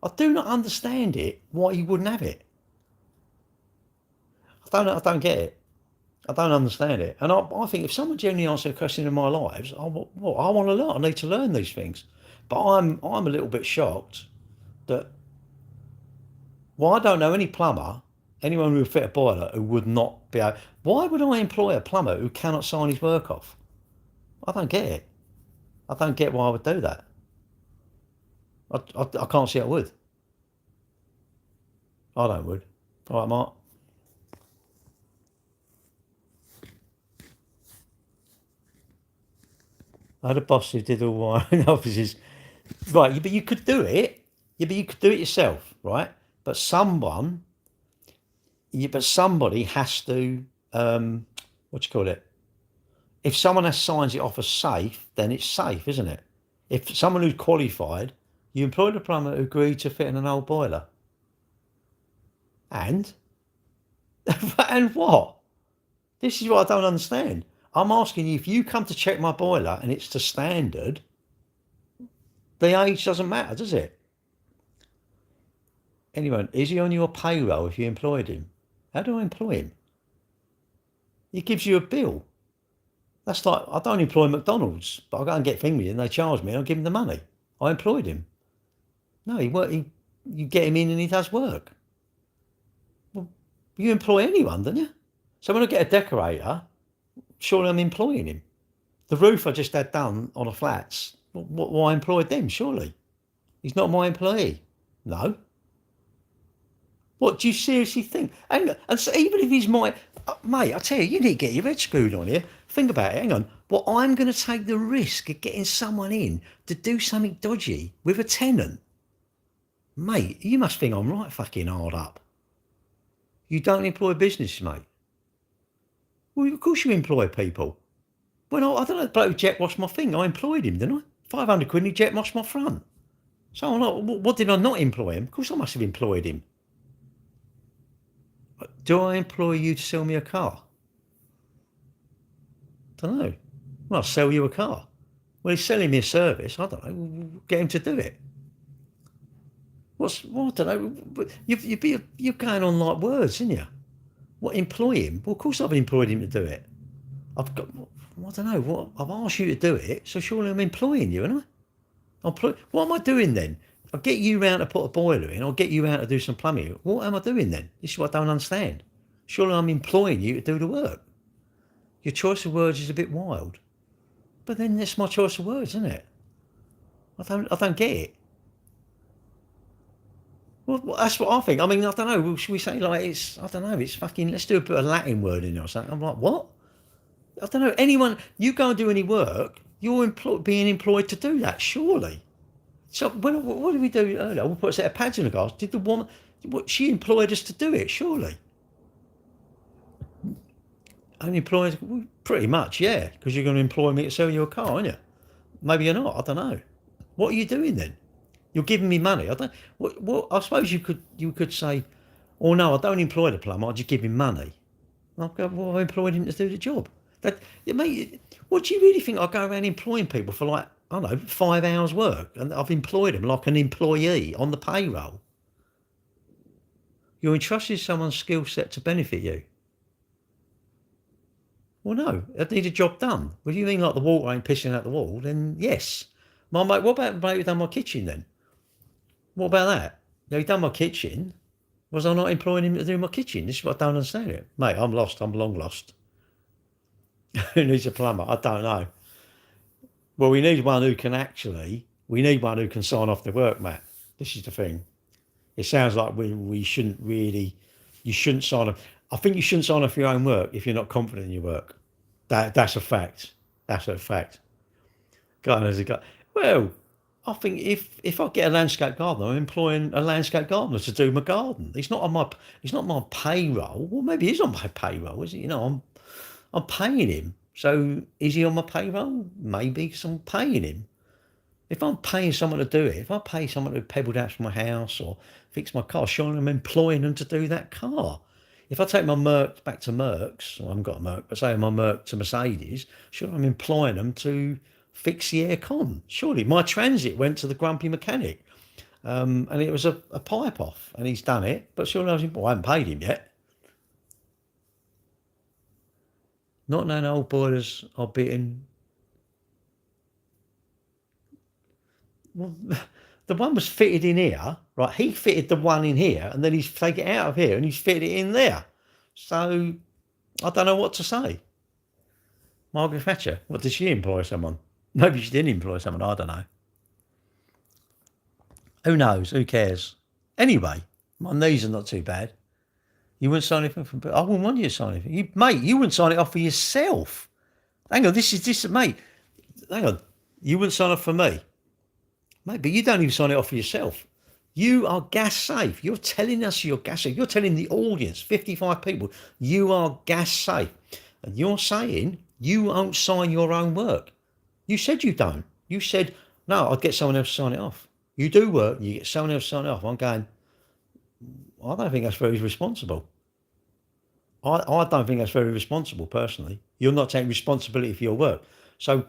I do not understand it, why you wouldn't have it. I don't get it. I don't understand it. And I think if someone genuinely asks a question in my lives, I want to learn. I need to learn these things. But I'm a little bit shocked that, well, I don't know any plumber, anyone who would fit a boiler who would not be able. Why would I employ a plumber who cannot sign his work off? I don't get it. I don't get why I would do that. I can't see I would. I don't would. All right, Mark. I had a boss who did all wiring offices. Right, but you could do it. Yeah, but you could do it yourself, right? But somebody has to, what do you call it? If someone else signs it off as safe, then it's safe, isn't it? If someone who's qualified, you employed a plumber who agreed to fit in an old boiler. And? And what? This is what I don't understand. I'm asking you, if you come to check my boiler and it's to standard, the age doesn't matter, does it? Anyway, is he on your payroll if you employed him? How do I employ him? He gives you a bill. That's like, I don't employ McDonald's, but I go and get things and they charge me and I give him the money. I employed him. No, you get him in and he does work. Well, you employ anyone, don't you? So when I get a decorator, surely I'm employing him. The roof I just had done on a flats, well, I employed them, surely. He's not my employee. No. What, do you seriously think? And so even if he's my... mate, I tell you, you need to get your head screwed on here. Think about it, hang on. Well, I'm going to take the risk of getting someone in to do something dodgy with a tenant. Mate, you must think I'm right fucking hard up. You don't employ business, mate. Well, of course you employ people. Well, I don't know, the bloke who jet washed my thing. I employed him, didn't I? 500 quid and he jet washed my front. So I'm like, what did I not employ him? Of course I must have employed him. Do I employ you to sell me a car? Don't know. Well, I'll sell you a car. Well, he's selling me a service. I don't know. Get him to do it. Well, I don't know. You're going on like words, aren't you? What, employ him? Well, of course I've employed him to do it. I don't know. What, I've asked you to do it, so surely I'm employing you, haven't I? What am I doing then? I'll get you round to put a boiler in. I'll get you out to do some plumbing. What am I doing then? This is what I don't understand. Surely I'm employing you to do the work. Your choice of words is a bit wild. But then that's my choice of words, isn't it? I don't get it. Well, that's what I think. I mean, I don't know. Should we say like it's, I don't know, it's fucking, let's do a bit of Latin word in there or something. I'm like, what? I don't know. Anyone, you go and do any work, you're being employed to do that, surely. So what did we do earlier? We put a set of pads in the cars. Did the woman, she employed us to do it, surely. And employers, well, pretty much, yeah, because you're going to employ me to sell you a car, aren't you? Maybe you're not. I don't know. What are you doing then? You're giving me money. I don't. What? I suppose you could say, "Oh no, I don't employ the plumber. I just give him money." I'll go, well, I employed him to do the job. Mate, what do you really think? I go around employing people for like, I don't know, 5 hours work, and I've employed them like an employee on the payroll. You're entrusting someone's skill set to benefit you. Well, no, I need a job done. Well, you mean like the water ain't pissing out the wall? Then yes. My mate, what about mate who done my kitchen then? What about that? Now, he done my kitchen. Was I not employing him to do my kitchen? This is what I don't understand it. Mate, I'm lost. I'm long lost. Who needs a plumber? I don't know. Well, we need one who can sign off the work, Matt. This is the thing. It sounds like we shouldn't really, you shouldn't sign off. I think you shouldn't sign off your own work if you're not confident in your work. That's a fact. That's a fact. God knows a guy. Well, I think if I get a landscape gardener, I'm employing a landscape gardener to do my garden. It's not on my payroll. Well, maybe he's on my payroll, is it? You know, I'm paying him. So is he on my payroll? Maybe, because I'm paying him. If I'm paying someone to do it, if I pay someone to pebble dash my house or fix my car, surely I'm employing them to do that car. If I take my Merc back to Mercs, well, I haven't got a Merc, but say my Merc to Mercedes, surely I'm employing them to fix the aircon. Surely my Transit went to the grumpy mechanic, and it was a pipe off, and he's done it. But surely I haven't paid him yet. Not knowing old boilers are beating. Well, the one was fitted in here, right? He fitted the one in here, and then he's taken it out of here and he's fitted it in there. So I don't know what to say. Margaret Thatcher, what did she employ someone? Maybe she didn't employ someone. I don't know. Who knows? Who cares? Anyway, my knees are not too bad. You wouldn't sign anything from. I wouldn't want you to sign anything, mate. You wouldn't sign it off for yourself. Hang on, this, mate. Hang on, you wouldn't sign off for me, mate. But you don't even sign it off for yourself. You are gas safe. You're telling us you're gas safe. You're telling the audience, 55 people, you are gas safe, and you're saying you won't sign your own work. You said you don't. You said no. I'd get someone else to sign it off. You do work, and you get someone else to sign it off. I'm going. I don't think that's very responsible. I don't think that's very responsible, personally. You're not taking responsibility for your work. So,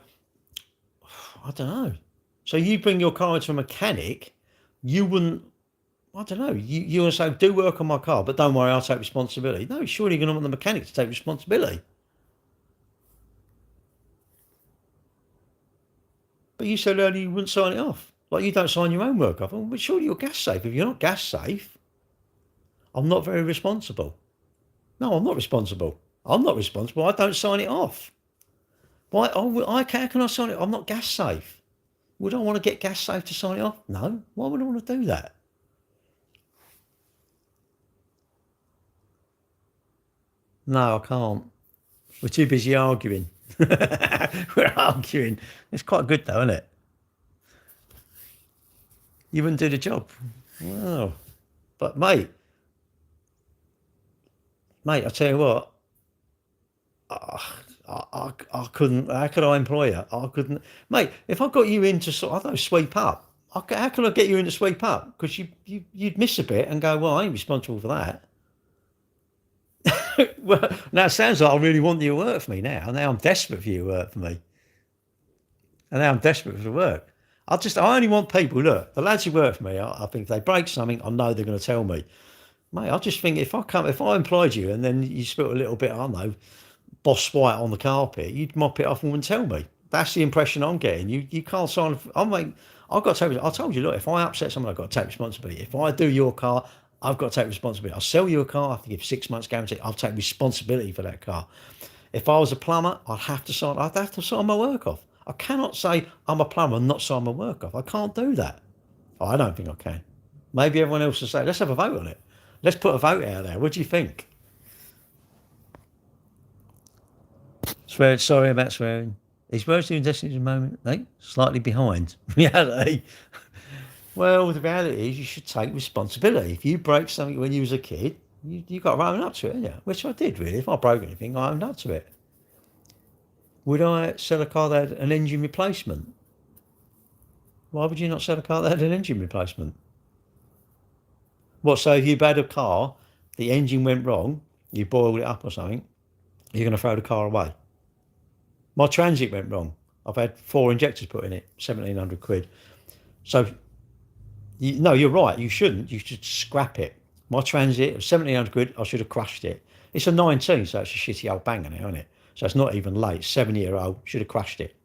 I don't know. So you bring your car into a mechanic, you wouldn't, I don't know, you want to say, do work on my car, but don't worry, I'll take responsibility. No, surely you're going to want the mechanic to take responsibility. But you said earlier you wouldn't sign it off. Like you don't sign your own work off. Well, but surely you're gas safe. If you're not gas safe, I'm not very responsible. No, I'm not responsible. I'm not responsible. I don't sign it off. Why? How can I sign it? I'm not gas safe. Would I want to get gas safe to sign it off? No. Why would I want to do that? No, I can't. We're too busy arguing. We're arguing. It's quite good though, isn't it? You wouldn't do the job. Well, but mate, I tell you what, I couldn't. How could I employ you? I couldn't, mate. If I got you into I don't know, sweep up. How can I get you in to sweep up? Because you'd miss a bit and go, well, I ain't responsible for that. Well, now it sounds like I really want you to work for me now. Now I'm desperate for you to work for me. And now I'm desperate for the work. I only want people, look, the lads who work for me, I think if they break something, I know they're going to tell me. Mate, I just think if I employed you and then you spilt a little bit, I don't know, Boss White on the carpet, you'd mop it off and wouldn't tell me. That's the impression I'm getting. You can't sign. I've got to tell you. I told you, look, if I upset someone, I've got to take responsibility. If I do your car, I've got to take responsibility. I'll sell you a car. I have to give 6 months guarantee. I'll take responsibility for that car. If I was a plumber, I'd have to sign my work off. I cannot say I'm a plumber and not sign my work off. I can't do that. I don't think I can. Maybe everyone else will say, let's have a vote on it. Let's put a vote out there. What do you think? Sorry about swearing. His words to destiny at the moment, slightly behind reality. Well, the reality is you should take responsibility. If you broke something when you was a kid, you got to own up to it, haven't you? Which I did, really. If I broke anything, I owned up to it. Would I sell a car that had an engine replacement? Why would you not sell a car that had an engine replacement? What, so if you've had a car, the engine went wrong, you boiled it up or something, you're going to throw the car away? My Transit went wrong. I've had 4 injectors put in it, 1,700 quid. So, you're right, you shouldn't. You should scrap it. My Transit, 1,700 quid, I should have crushed it. It's a 19, so it's a shitty old banger now, isn't it? So it's not even late. 7-year-old, should have crushed it.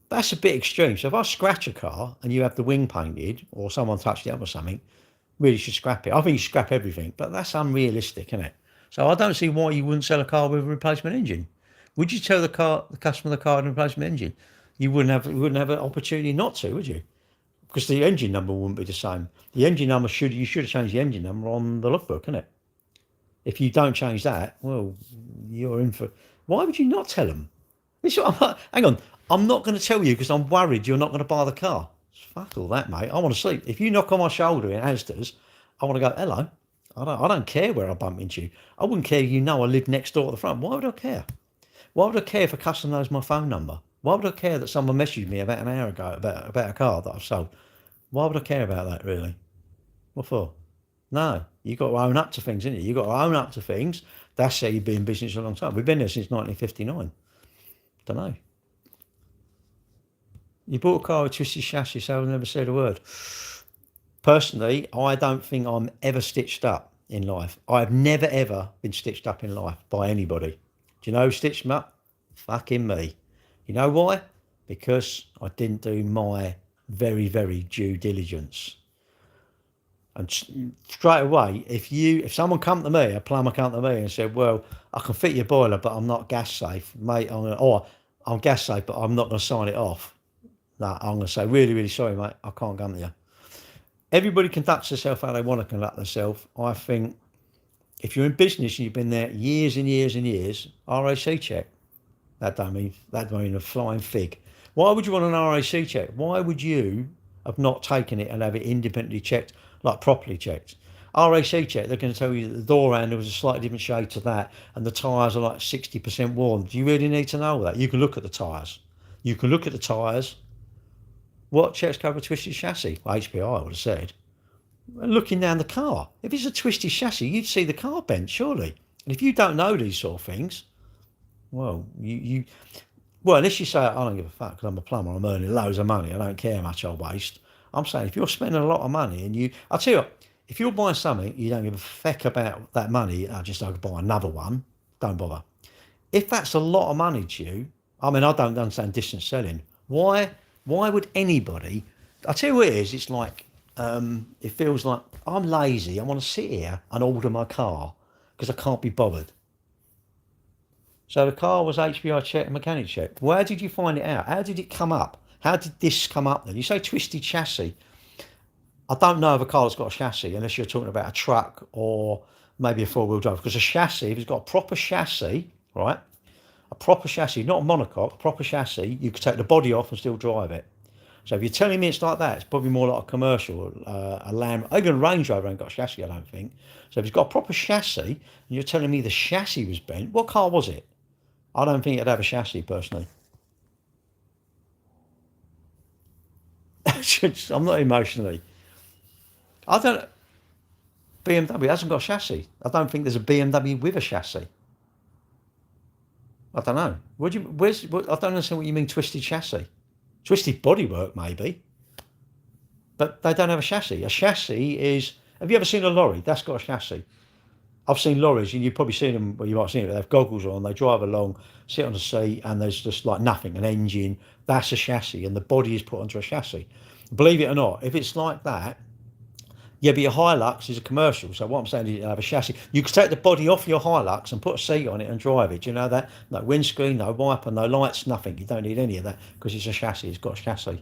That's a bit extreme. So if I scratch a car and you have the wing painted or someone touched it up or something, really should scrap it. I think you should scrap everything, but that's unrealistic, isn't it? So I don't see why you wouldn't sell a car with a replacement engine. Would you tell the customer the car had a replacement engine? You wouldn't have an opportunity not to, would you? Because the engine number wouldn't be the same. The engine number you should have changed the engine number on the logbook, isn't it? If you don't change that, well, you're in for. Why would you not tell them? Hang on, I'm not going to tell you because I'm worried you're not going to buy the car. Fuck all that, mate. I want to sleep. If you knock on my shoulder in Asda's, I want to go, hello. I don't care where I bump into you. I wouldn't care if you know I live next door at the front. Why would I care? Why would I care if a customer knows my phone number? Why would I care that someone messaged me about an hour ago about a car that I've sold? Why would I care about that, really? What for? No, you got to own up to things, innit? You got to own up to things. That's how you've been in business a long time. We've been there since 1959. Don't know. You bought a car with twisted chassis, so I've never said a word. Personally, I don't think I'm ever stitched up in life. I've never, ever been stitched up in life by anybody. Do you know who stitched them up? Fucking me. You know why? Because I didn't do my very, very due diligence. And straight away, if someone come to me, a plumber come to me and said, "Well, I can fit your boiler, but I'm not gas safe, mate," I'm gas safe, but I'm not going to sign it off. No, I'm going to say, "Really, really sorry, mate, I can't come to you." Everybody conducts themselves how they want to conduct themselves. I think if you're in business and you've been there years and years and years, RAC check. That don't mean a flying fig. Why would you want an RAC check? Why would you have not taken it and have it independently checked, like properly checked? RAC check, they're going to tell you that the door handle was a slightly different shade to that, and the tyres are like 60% worn. Do you really need to know that? You can look at the tyres. You can look at the tyres. What checks cover twisted chassis? Well, HPI, I would have said. Looking down the car. If it's a twisted chassis, you'd see the car bent, surely. And if you don't know these sort of things, well, unless you say, "I don't give a fuck because I'm a plumber, I'm earning loads of money, I don't care how much I waste." I'm saying if you're spending a lot of money and I'll tell you what, if you're buying something, you don't give a feck about that money, I just don't buy another one, don't bother. If that's a lot of money to you, I mean, I don't understand distance selling. Why would anybody, I'll tell you what it is, it's like, it feels like I'm lazy, I want to sit here and order my car because I can't be bothered. So the car was HPI check and mechanic check. Where did you find it out? How did it come up? How did this come up then? You say twisted chassis. I don't know of a car that's got a chassis unless you're talking about a truck or maybe a four-wheel drive. Because a chassis, if it's got a proper chassis, right? A proper chassis, not a monocoque, a proper chassis, you could take the body off and still drive it. So if you're telling me it's like that, it's probably more like a commercial, a Land, even a Range Rover ain't got a chassis, I don't think. So if it's got a proper chassis and you're telling me the chassis was bent, what car was it? I don't think it'd have a chassis, personally. I'm not emotionally. BMW hasn't got a chassis. I don't think there's a BMW with a chassis. I don't know. I don't understand what you mean twisted chassis. Twisted bodywork, maybe. But they don't have a chassis. A chassis is... Have you ever seen a lorry? That's got a chassis. I've seen lorries, and you've probably seen them, well, you might have seen it, they have goggles on, they drive along, sit on the seat, and there's just like nothing, an engine. That's a chassis, and the body is put onto a chassis. Believe it or not, if it's like that, yeah, but your Hilux is a commercial, so what I'm saying is you have a chassis. You could take the body off your Hilux and put a seat on it and drive it. Do you know that? No windscreen, no wiper, no lights, nothing. You don't need any of that because it's a chassis, it's got a chassis.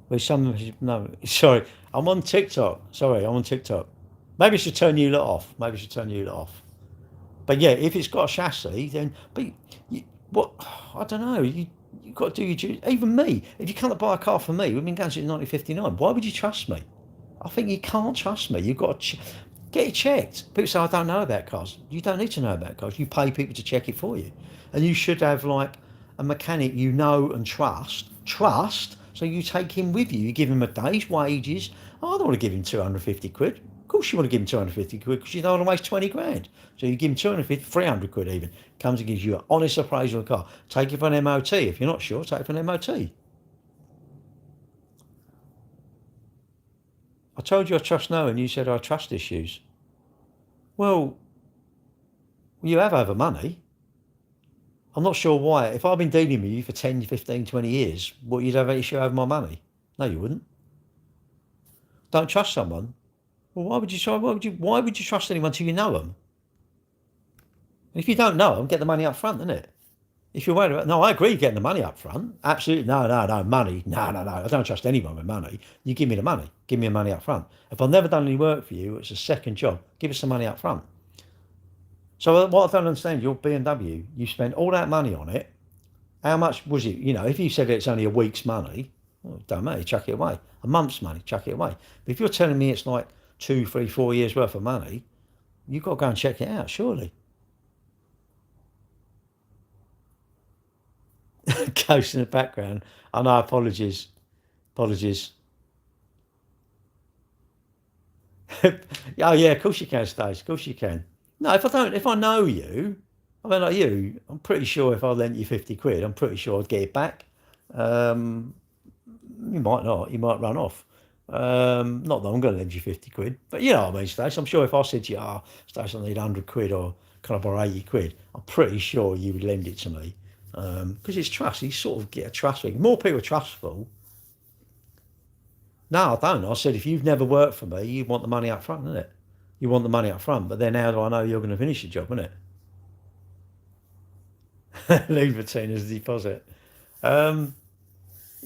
No, sorry, I'm on TikTok. Maybe I should turn you lot off. But yeah, if it's got a chassis, then I don't know. You've got to do your duty. Even me, if you can't buy a car for me, we've been going since 1959. Why would you trust me? I think you can't trust me. You've got to get it checked. People say, "I don't know about cars." You don't need to know about cars. You pay people to check it for you. And you should have like a mechanic you know and trust, so you take him with you. You give him a day's wages. Oh, I don't want to give him 250 quid. Of course you want to give him 250 quid because you don't want to waste 20 grand. So you give him 250, 300 quid even. Comes and gives you an honest appraisal of the car. Take it for an MOT. If you're not sure, take it for an MOT. I told you I trust no, and you said I trust issues. Well, you have over money. I'm not sure why. If I've been dealing with you for 10, 15, 20 years, you'd have an issue over my money? No, you wouldn't. Don't trust someone. Well, why would you trust anyone till you know them? And if you don't know them, get the money up front, isn't it? If you're worried about... No, I agree getting the money up front. Absolutely. No, money. No. I don't trust anyone with money. You give me the money. Give me the money up front. If I've never done any work for you, it's a second job. Give us some money up front. So what I don't understand, your BMW, you spent all that money on it. How much was it? You know, if you said it's only a week's money, well, don't matter, chuck it away. A month's money, chuck it away. But if you're telling me it's like 2, 3, 4 years worth of money, you've got to go and check it out, surely. Ghost in the background. I know, apologies. Oh yeah, of course you can, Stace. Of course you can. No, if I know you, I mean like you, I'm pretty sure if I lent you 50 quid, I'm pretty sure I'd get it back. You might not, you might run off. Not that I'm going to lend you 50 quid, but you know what I mean, Stace. I'm sure if I said to you, Stace, I need 100 quid or can I borrow 80 quid? I'm pretty sure you would lend it to me. Because it's trust. You sort of get a trust thing. More people are trustful. No, I don't. I said, if you've never worked for me, you want the money up front, isn't it? You want the money up front, but then how do I know you're going to finish the job, isn't it? Leave it as a deposit. Yeah,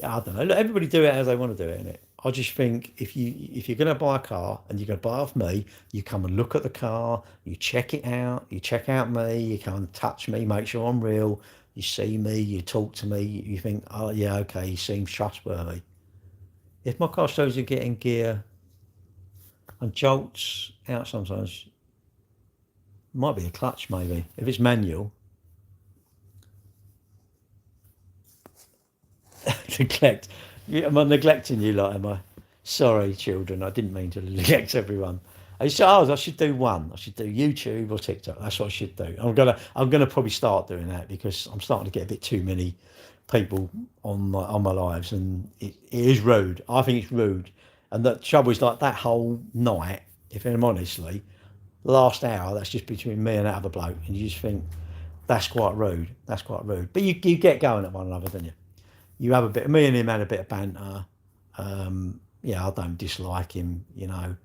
I don't know. Look, everybody do it as they want to do it, innit? I just think if you're going to buy a car and you're going to buy it off me, you come and look at the car, you check it out, you check out me, you come and touch me, make sure I'm real, you see me, you talk to me, you think, oh yeah, okay, he seems trustworthy. If my car shows you getting gear and jolts out sometimes, might be a clutch maybe. If it's manual. Neglect. Am I neglecting you, like, am I? Sorry, children. I didn't mean to neglect everyone. I should do one. I should do YouTube or TikTok. That's what I should do. I'm gonna probably start doing that because I'm starting to get a bit too many people on my lives, and it is rude. I think it's rude. And the trouble is, like, that whole night, if I'm honestly, the last hour, that's just between me and that other bloke, and you just think that's quite rude. That's quite rude. But you get going at one another, don't you? You have a bit. Me and him had a bit of banter. Yeah, I don't dislike him. You know,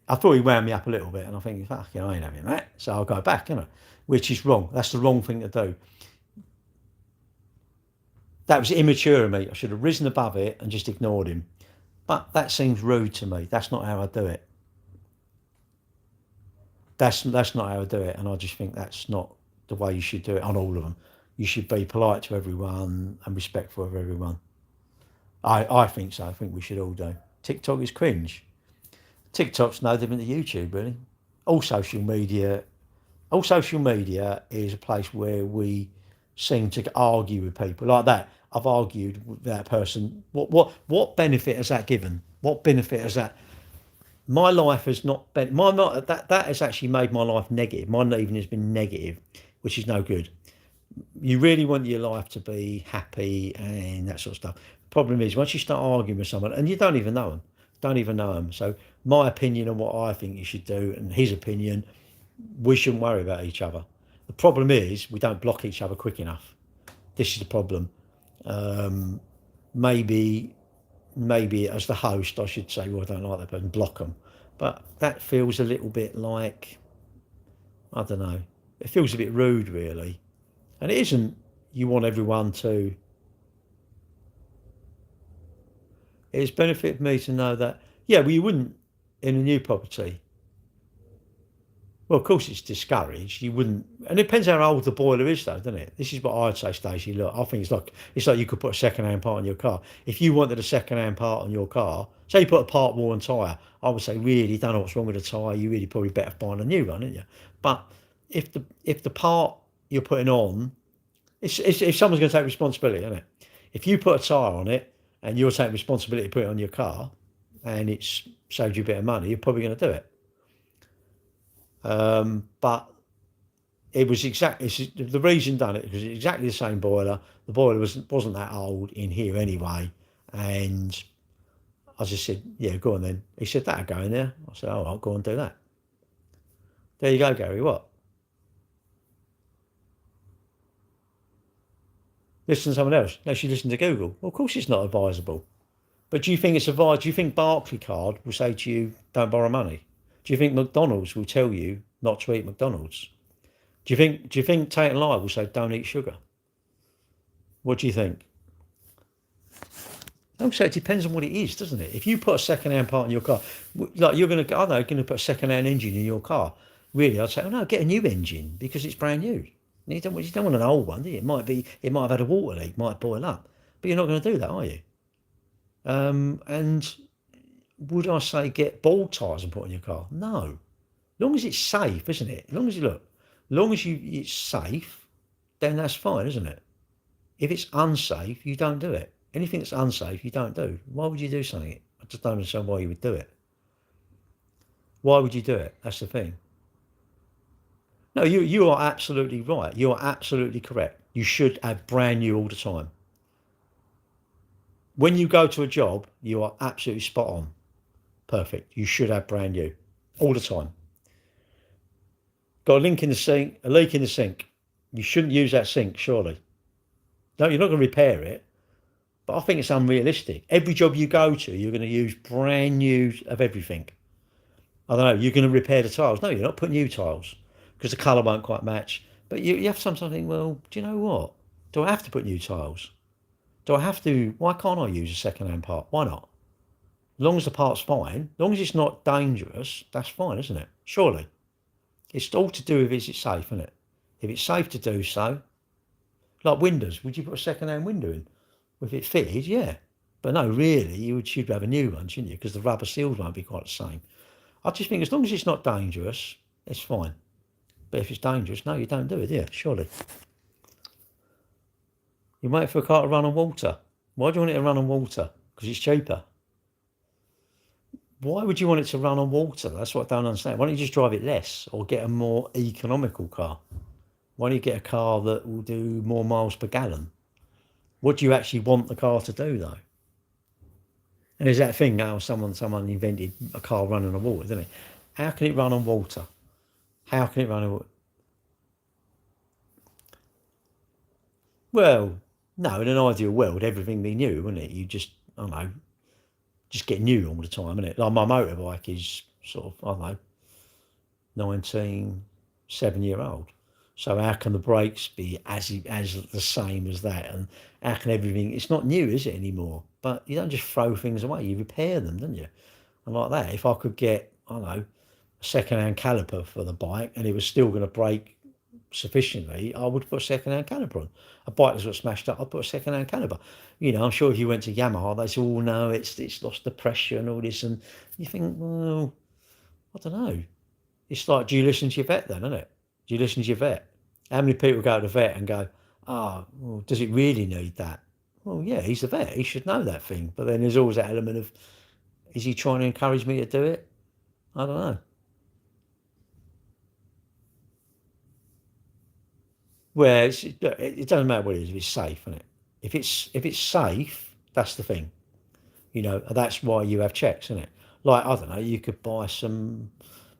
I thought he wound me up a little bit, and I think, fuck, you know, I ain't having that. So I'll go back, you know, which is wrong. That's the wrong thing to do. That was immature of me. I should have risen above it and just ignored him. But that seems rude to me. That's not how I do it. That's not how I do it, and I just think that's not the way you should do it on all of them. You should be polite to everyone and respectful of everyone. I think so. I think we should all do. TikTok is cringe. TikTok's no different to YouTube, really. All social media is a place where we seem to argue with people like that. I've argued with that person. What benefit has that given? What benefit has that? My life has not been. That has actually made my life negative. My evening has been negative, which is no good. You really want your life to be happy and that sort of stuff. Problem is, once you start arguing with someone and you don't even know them, so my opinion on what I think you should do and his opinion, we shouldn't worry about each other. The problem is we don't block each other quick enough. This is the problem. Maybe as the host I should say, well, I don't like that person, block them, but that feels a little bit like, I don't know, it feels a bit rude, really. And it isn't. You want everyone to. It's benefited me to know that, yeah, well, you wouldn't in a new property. Well, of course, it's discouraged. You wouldn't, and it depends how old the boiler is, though, doesn't it? This is what I'd say, Stacey. Look, I think it's like you could put a second-hand part on your car. If you wanted a second-hand part on your car, say you put a part worn tyre, I would say, really, don't know what's wrong with the tyre. You really probably better buying a new one, isn't you? But if the part you're putting on, if someone's going to take responsibility, isn't it? If you put a tyre on it and you're taking responsibility to put it on your car, and it's saved you a bit of money, you're probably going to do it. But it was the reason done it because it's exactly the same boiler. The boiler wasn't that old in here anyway, and I just said, yeah, go on then. He said, that'll go in there. I said, oh, I'll go and do that. There you go, Gary. What? Listen to someone else. No, she listened to Google. Well, of course it's not advisable. But do you think it's advised? Do you think Barclaycard will say to you, don't borrow money? Do you think McDonald's will tell you not to eat McDonald's? Do you think Tate and Lyle will say don't eat sugar? What do you think? Also, it depends on what it is, doesn't it? If you put a second-hand part in your car, like you're going to put a second-hand engine in your car. Really, I'd say, oh no, get a new engine because it's brand new. You don't want an old one, do you? It might have had a water leak, might boil up, but you're not going to do that, are you? And would I say get ball tyres and put on your car? No. As long as it's safe, isn't it? As long as it's safe, then that's fine, isn't it? If it's unsafe, you don't do it. Anything that's unsafe, you don't do. Why would you do something? I just don't understand why you would do it. Why would you do it? That's the thing. No, you are absolutely right. You are absolutely correct. You should have brand new all the time. When you go to a job, you are absolutely spot on. Perfect. You should have brand new all the time. Got a leak in the sink. You shouldn't use that sink, surely. No, you're not going to repair it. But I think it's unrealistic. Every job you go to, you're going to use brand new of everything. I don't know, you're going to repair the tiles. No, you're not. Put new tiles because the colour won't quite match. But you have to sometimes think, well, do you know what? Do I have to put new tiles? Do I have to? Why can't I use a second-hand part? Why not? As long as the part's fine, as long as it's not dangerous, that's fine, isn't it? Surely. It's all to do with is it safe, isn't it? If it's safe to do so, like windows, would you put a second-hand window in? If it fitted, yeah. But no, really, you'd have a new one, shouldn't you? Because the rubber seals won't be quite the same. I just think as long as it's not dangerous, it's fine. But if it's dangerous, no, you don't do it, yeah, surely. You wait for a car to run on water. Why do you want it to run on water? Because it's cheaper. Why would you want it to run on water? That's what I don't understand. Why don't you just drive it less or get a more economical car? Why don't you get a car that will do more miles per gallon? What do you actually want the car to do, though? And there's that thing now, someone invented a car running on water, didn't it? How can it run on water? How can it run on water? Well, no, in an ideal world, everything be new, wouldn't it? You just, I don't know, just get new all the time, isn't it? Like my motorbike is sort of, I don't know, 7-year-old. So how can the brakes be as the same as that? And how can everything? It's not new, is it anymore? But you don't just throw things away. You repair them, don't you? And like that, if I could get, I don't know, a second-hand caliper for the bike, and it was still going to brake sufficiently, I would put a second-hand caliper on. A bike that's got smashed up, I'd put a second-hand caliper. You know, I'm sure if you went to Yamaha, they say, "Oh no, it's lost the pressure and all this," and you think, well, I don't know. It's like, do you listen to your vet then, isn't it? Do you listen to your vet? How many people go to the vet and go, "Oh, well, does it really need that?" Well, yeah, he's the vet. He should know that thing. But then there's always that element of, is he trying to encourage me to do it? I don't know. Well, it doesn't matter what it is if it's safe, isn't it? If it's safe, that's the thing. You know, that's why you have checks, isn't it? Like, I don't know, you could buy some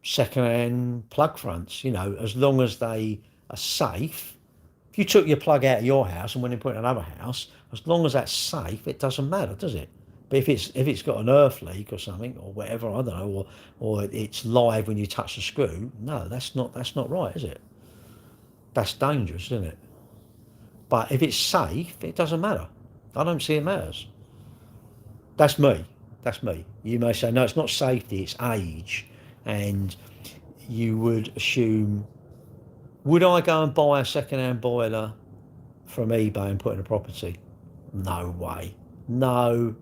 second-hand plug fronts, you know, as long as they are safe. If you took your plug out of your house and went and put it in another house, as long as that's safe, it doesn't matter, does it? But if it's got an earth leak or something or whatever, I don't know, or it's live when you touch the screw, no, that's not right, is it? That's dangerous, isn't it? But if it's safe, it doesn't matter. I don't see it matters. That's me. That's me. You may say, no, it's not safety, it's age. And you would assume, would I go and buy a second-hand boiler from eBay and put in a property? No way. No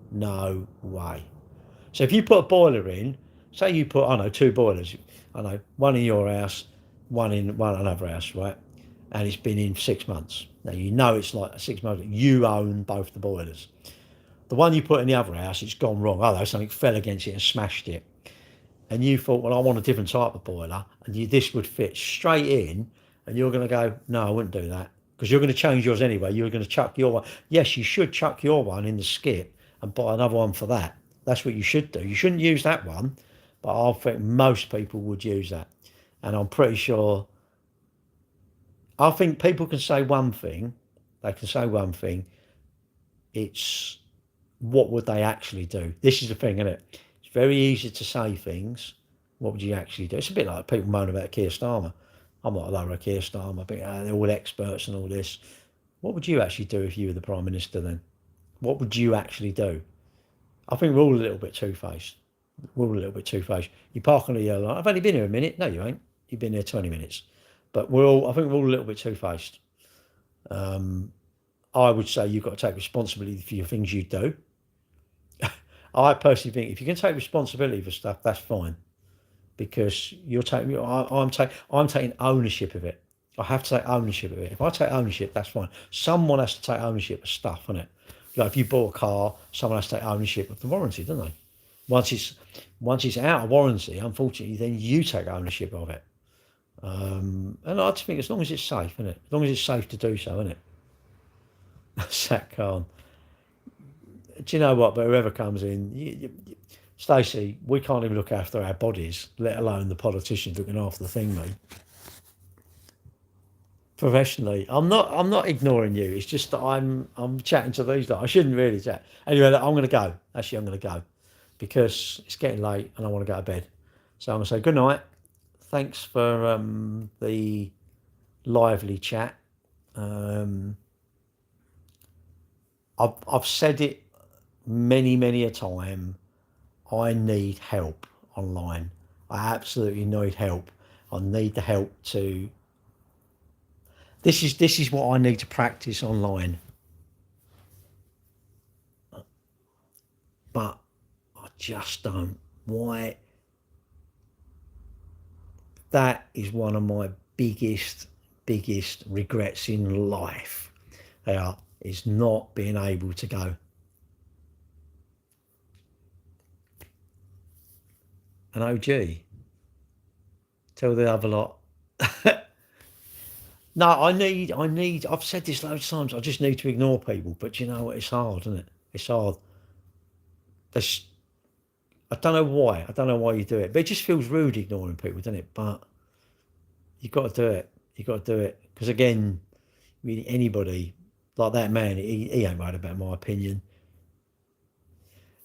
way. So if you put a boiler in, say you put, I don't know, 2 boilers, I know, one in your house, one in another house, right? And it's been in 6 months. Now you know it's like 6 months. You own both the boilers. The one you put in the other house, it's gone wrong. Although something fell against it and smashed it. And you thought, well, I want a different type of boiler, and this would fit straight in, and you're going to go, no, I wouldn't do that, because you're going to change yours anyway. You're going to chuck your one. Yes, you should chuck your one in the skip and buy another one for that. That's what you should do. You shouldn't use that one, but I think most people would use that. And I'm pretty sure, I think people can say one thing. They can say one thing. It's what would they actually do? This is the thing, isn't it? It's very easy to say things. What would you actually do? It's a bit like people moan about Keir Starmer. I'm not a lover of Keir Starmer, but they're all experts and all this. What would you actually do if you were the Prime Minister then? What would you actually do? I think we're all a little bit two-faced. We're all a little bit two-faced. You park on the yellow line. I've only been here a minute. No, you ain't. You've been there 20 minutes. But I think we're all a little bit two-faced. I would say you've got to take responsibility for your things you do. I personally think if you can take responsibility for stuff, that's fine, because you're taking. I'm taking ownership of it. I have to take ownership of it. If I take ownership, that's fine. Someone has to take ownership of stuff, isn't it? Like if you bought a car, someone has to take ownership of the warranty, don't they? Once it's out of warranty, unfortunately, then you take ownership of it. And I just think as long as it's safe, isn't it? As long as it's safe to do so, isn't it? Sat Khan. Do you know what? But whoever comes in, Stacey, we can't even look after our bodies, let alone the politicians looking after the thing, mate. professionally. I'm not ignoring you. It's just that I'm chatting to these lot. I shouldn't really chat. Anyway, I'm going to go. Actually, I'm going to go because it's getting late and I want to go to bed. So I'm going to say good night. Thanks for the lively chat. I've said it many a time. I need help online. I absolutely need help. I need the help to. This is what I need to practice online. But I just don't. Why? That is one of my biggest regrets in life. Is not being able to go. And OG, tell the other lot. No, I've said this loads of times, I just need to ignore people. But you know what? It's hard, isn't it? It's hard. I don't know why. I don't know why you do it. But it just feels rude ignoring people, doesn't it? But you've got to do it. You've got to do it. Because again, really anybody, like that man, he ain't right about my opinion.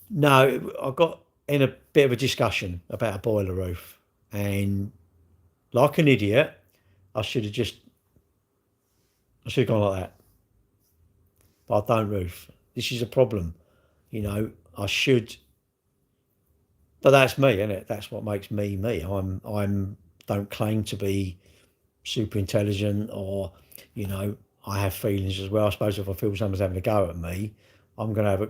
No, I got in a bit of a discussion about a boiler roof. And like an idiot, I should have gone like that. But I don't, Ruth. This is a problem. You know, I should. But that's me, isn't it? That's what makes me me. I'm don't claim to be super intelligent or, you know, I have feelings as well. I suppose if I feel someone's having a go at me, I'm going to have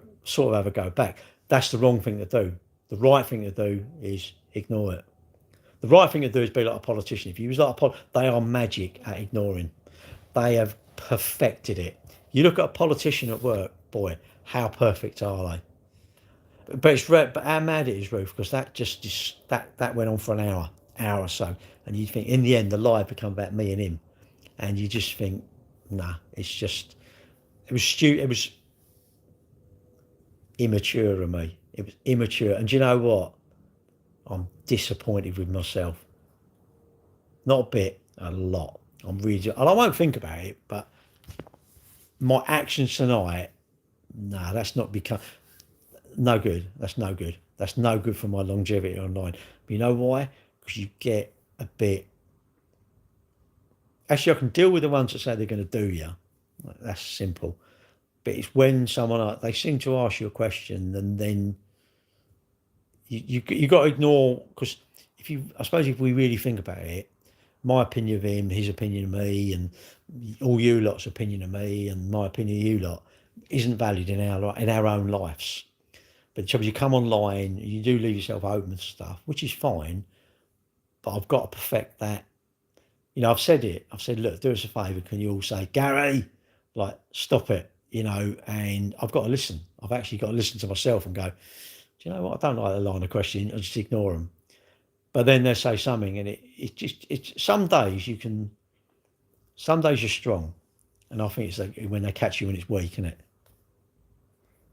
a go back. That's the wrong thing to do. The right thing to do is ignore it. The right thing to do is be like a politician. If you was like they are magic at ignoring. They have perfected it. You look at a politician at work, boy, how perfect are they? But how mad it is, Ruth, because that went on for an hour or so, and you think in the end the lie become about me and him, and you just think, nah, it was stupid. It was immature of me. It was immature, and do you know what? I'm disappointed with myself. Not a bit, a lot. I'm really, and I won't think about it, but my actions tonight, nah, that's not become no good. That's no good. That's no good for my longevity online. But you know why? Because you get a bit. Actually, I can deal with the ones that say they're going to do you. That's simple. But it's when someone they seem to ask you a question, and then you got to ignore, because I suppose if we really think about it, my opinion of him, his opinion of me, and all you lot's opinion of me, and my opinion of you lot isn't valid in our own lives. But you come online, you do leave yourself open to stuff, which is fine. But I've got to perfect that. You know, I've said it. I've said, look, do us a favour. Can you all say, Gary, like, stop it, you know? And I've got to listen. I've actually got to listen to myself and go, do you know what? I don't like the line of questioning. I just ignore them. But then they say something, and it's some days you're strong. And I think it's like when they catch you when it's weak, isn't it?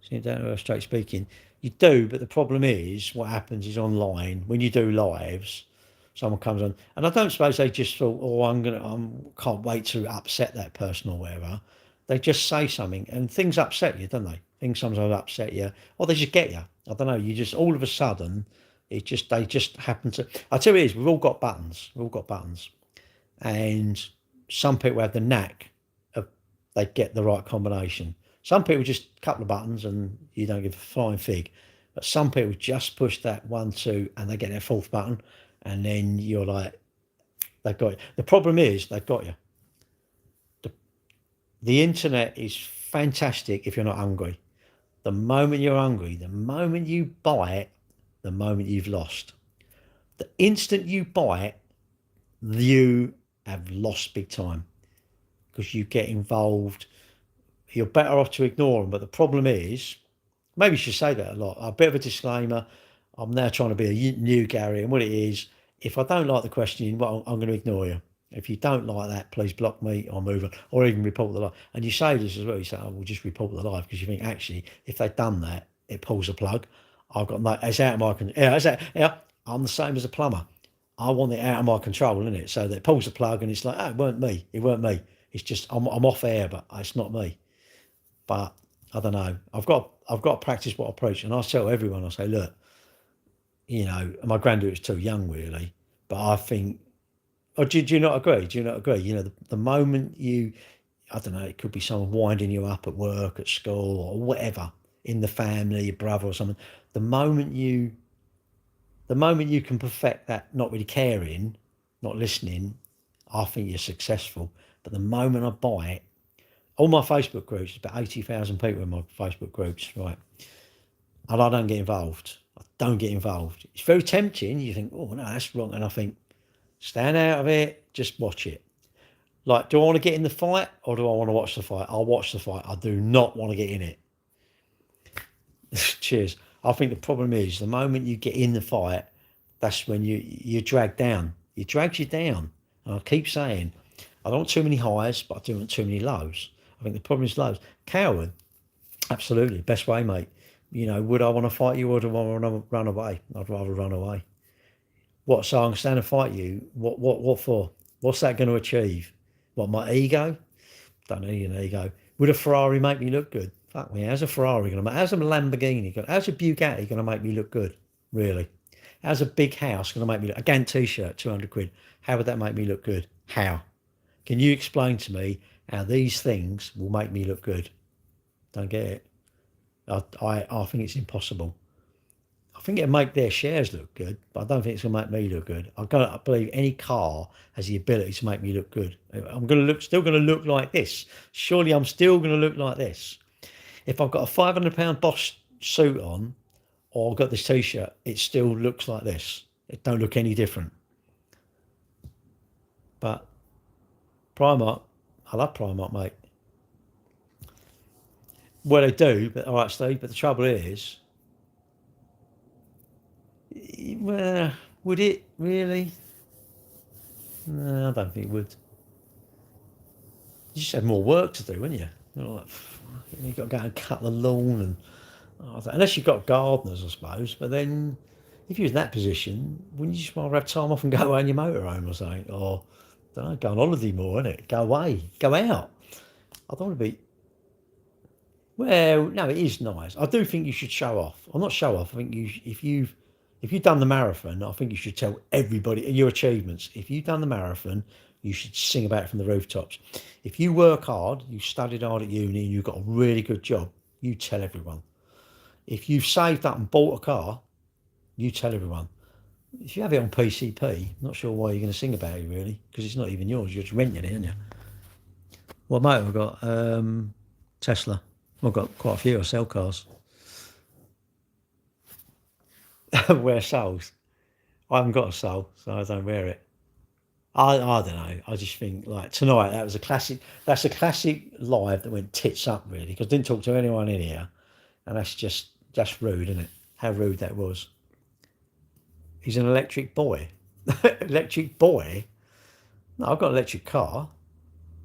So you don't know, straight speaking. You do, but the problem is what happens is online, when you do lives, someone comes on, and I don't suppose they just thought, oh, can't wait to upset that person or whatever. They just say something, and things upset you, don't they? Things sometimes upset you, or they just get you. I don't know. You just all of a sudden, they just happen to. I tell you, it is. We've all got buttons. And some people have the knack of they get the right combination. Some people just a couple of buttons and you don't give a flying fig. But some people just push that 1, 2, and they get their fourth button, and then you're like, they've got you. The problem is they've got you. The internet is fantastic if you're not hungry. The moment you're hungry, the moment you buy it, the moment you've lost. The instant you buy it, you have lost big time, because you get involved. You're better off to ignore them. But the problem is, maybe you should say that a lot. A bit of a disclaimer. I'm now trying to be a new Gary, and what it is, if I don't like the question, well, I'm going to ignore you. If you don't like that, please block me or move on, or even report the live. And you say this as well. You say, "Oh, we'll just report the live," because you think actually, if they've done that, it pulls the plug. I've got no. It's out of my control. Yeah, I'm the same as a plumber. I want it out of my control, isn't it? So that it pulls the plug, and it's like, oh, it weren't me. It's just I'm off air, but it's not me. But I don't know. I've got to practice what I preach, and I tell everyone. I say, look, you know, and my granddaughter's too young, really, but I think. Oh, do you not agree? Do you not agree? You know, the moment you, I don't know, it could be someone winding you up at work, at school, or whatever, in the family, your brother or something. The moment you can perfect that, not really caring, not listening, I think you're successful. But the moment I buy it, all my Facebook groups, about 80,000 people in my Facebook groups, right? And I don't get involved. I don't get involved. It's very tempting. You think, oh no, that's wrong. And I think, stand out of it, just watch it. Like, do I want to get in the fight or do I want to watch the fight? I'll watch the fight. I do not want to get in it. Cheers. I think the problem is the moment you get in the fight, that's when you're dragged down. It drags you down. And I keep saying, I don't want too many highs, but I do want too many lows. I think the problem is lows. Coward, absolutely. Best way, mate. You know, would I want to fight you or do I want to run away? I'd rather run away. What, so I'm going to stand and fight you? What for? What's that going to achieve? What, my ego? Don't need an ego. Would a Ferrari make me look good? Fuck me, how's a Ferrari going to make, how's a Lamborghini, how's a Bugatti going to make me look good? Really? How's a big house going to make me look, a Gant t-shirt, 200 quid. How would that make me look good? How? Can you explain to me how these things will make me look good? Don't get it. I think it's impossible. I think it'll make their shares look good, but I don't think it's going to make me look good. I believe any car has the ability to make me look good. I'm still going to look like this. Surely I'm still going to look like this. If I've got a £500 Boss suit on, or I've got this t-shirt, it still looks like this. It don't look any different. But Primark, I love Primark, mate. Well, they do, but all right, Steve. But the trouble is, well, would it really? No, I don't think it would. You just had more work to do, wouldn't you? You've got to go and cut the lawn, and unless you've got gardeners, I suppose. But then, if you're in that position, wouldn't you just rather have time off and go away on your motorhome or something? Or, I don't know, go on holiday more, innit? Go away, go out. I don't want to be. Well, no, it is nice. I do think you should show off. I'm not show off. I think if you've done the marathon, I think you should tell everybody your achievements. If you've done the marathon, you should sing about it from the rooftops. If you work hard, you studied hard at uni, and you've got a really good job, you tell everyone. If you've saved up and bought a car, you tell everyone. If you have it on PCP, I'm not sure why you're going to sing about it, really, because it's not even yours. You're just renting it, aren't you? What motor have I got? Tesla. I've got quite a few. I sell cars. Wear souls. I haven't got a soul, so I don't wear it. I don't know. I just think, like, tonight, that was a classic. That's a classic live that went tits up, really, because I didn't talk to anyone in here, and that's rude, isn't it? How rude that was. He's an electric boy. Electric boy? No, I've got an electric car.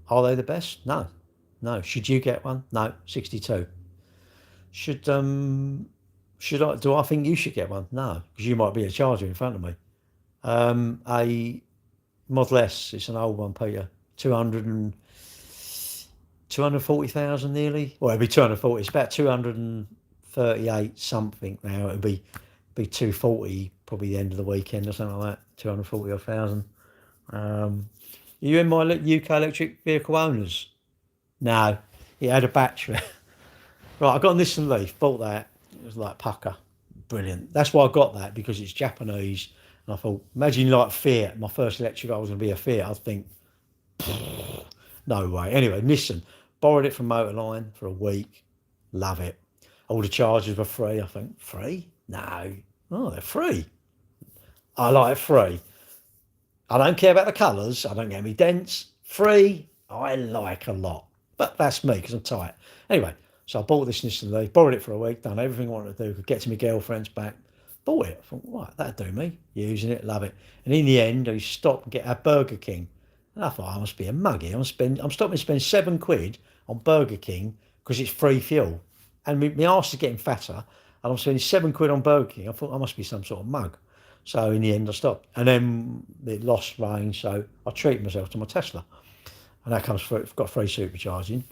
Are they the best? No. Should you get one? No. 62. Should I? Do I think you should get one? No, because you might be a charger in front of me. A Model S. It's an old one, Peter. 240,000 nearly. Well, it'd be 240. It's about 238 something now. It'd be 240 probably the end of the weekend or something like that. 240,000. Are you in my UK electric vehicle owners? No, it had a battery. Right, I got a Nissan Leaf, bought that. It was like pucker. Brilliant. That's why I got that, because it's Japanese. And I thought, imagine like Fiat, my first electric car was going to be a Fiat. I'd think, no way. Anyway, Nissan, borrowed it from Motorline for a week. Love it. All the chargers were free. I think, free? No. Oh, they're free. I like free. I don't care about the colours. I don't get any dents. Free, I like a lot. But that's me, because I'm tight. Anyway, so I bought this Nissan Leaf, borrowed it for a week, done everything I wanted to do, could get to my girlfriend's back, bought it. I thought, right, that'll do me. Using it, love it. And in the end, I stopped and get a Burger King. And I thought, I must be a muggy. I'm stopping to spend £7 on Burger King because it's free fuel. And my arse is getting fatter, and I'm spending £7 on Burger King. I thought I must be some sort of mug. So in the end, I stopped. And then it lost range, so I treated myself to my Tesla. and that comes through. It's got free supercharging,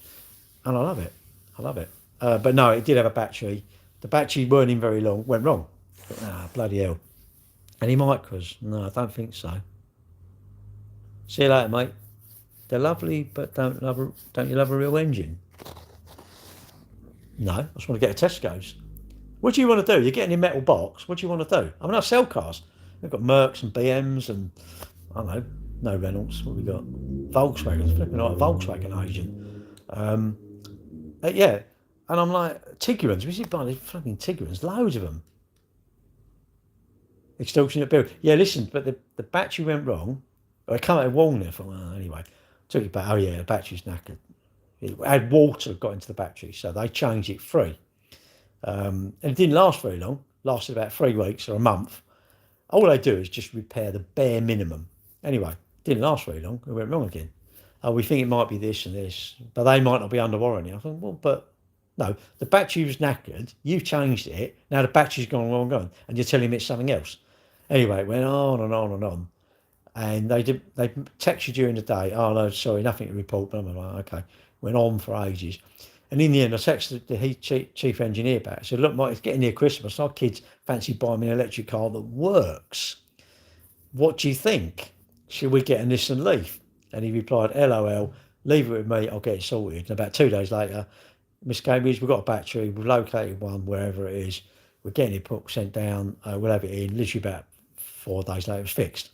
and I love it. I love it. But no, it did have a battery. The battery weren't in very long. Went wrong. Bloody hell. Any micros? No, I don't think so. See you later, mate. They're lovely, but don't you love a real engine? No, I just want to get a Tesco's. What do you want to do? You're getting a metal box. What do you want to do? I mean, I sell cars. We've got Mercs and BMs and, I don't know, no Reynolds. What have we got? Volkswagen's flipping like a Volkswagen agent. Yeah. And I'm like, Tiguan's. We see buying fucking Tiguan's. Loads of them. Extortionate bill. Yeah, listen, but the battery went wrong. I come out of Walnut. I thought, well, anyway. Took it back. Oh, yeah, the battery's knackered. It had water got into the battery, so they changed it free. And it didn't last very long. Lasted about 3 weeks or a month. All they do is just repair the bare minimum. Anyway, didn't last very long. It went wrong again. Oh, we think it might be this and this, but they might not be under warranty. I thought, well, but no, the battery was knackered. You've changed it. Now the battery's gone wrong, and you're telling me it's something else. Anyway, it went on and on and on. And they text you during the day. Oh, no, sorry, nothing to report. Blah, blah, blah. Okay. Went on for ages. And in the end, I texted the chief engineer back. I said, look, Mike, it's getting near Christmas. Our kids fancy buying me an electric car that works. What do you think? Should we get a Nissan Leaf? And he replied, LOL, leave it with me. I'll get it sorted. And about 2 days later, Miss Cambridge, we've got a battery. We've located one wherever it is. We're getting it sent down. We'll have it in. Literally about 4 days later, it was fixed.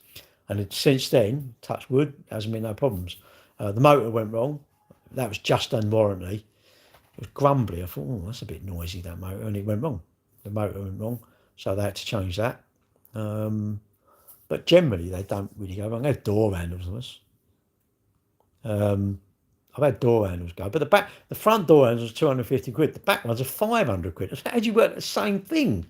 And since then, touch wood, hasn't been no problems. The motor went wrong. That was just on warranty. It was grumbly. I thought, oh, that's a bit noisy, that motor. And it went wrong. The motor went wrong. So they had to change that. But generally, they don't really go wrong. They have door handles on us. I've had door handles go. But the front door handles are 250 quid. The back ones are 500 quid. How do you work the same thing?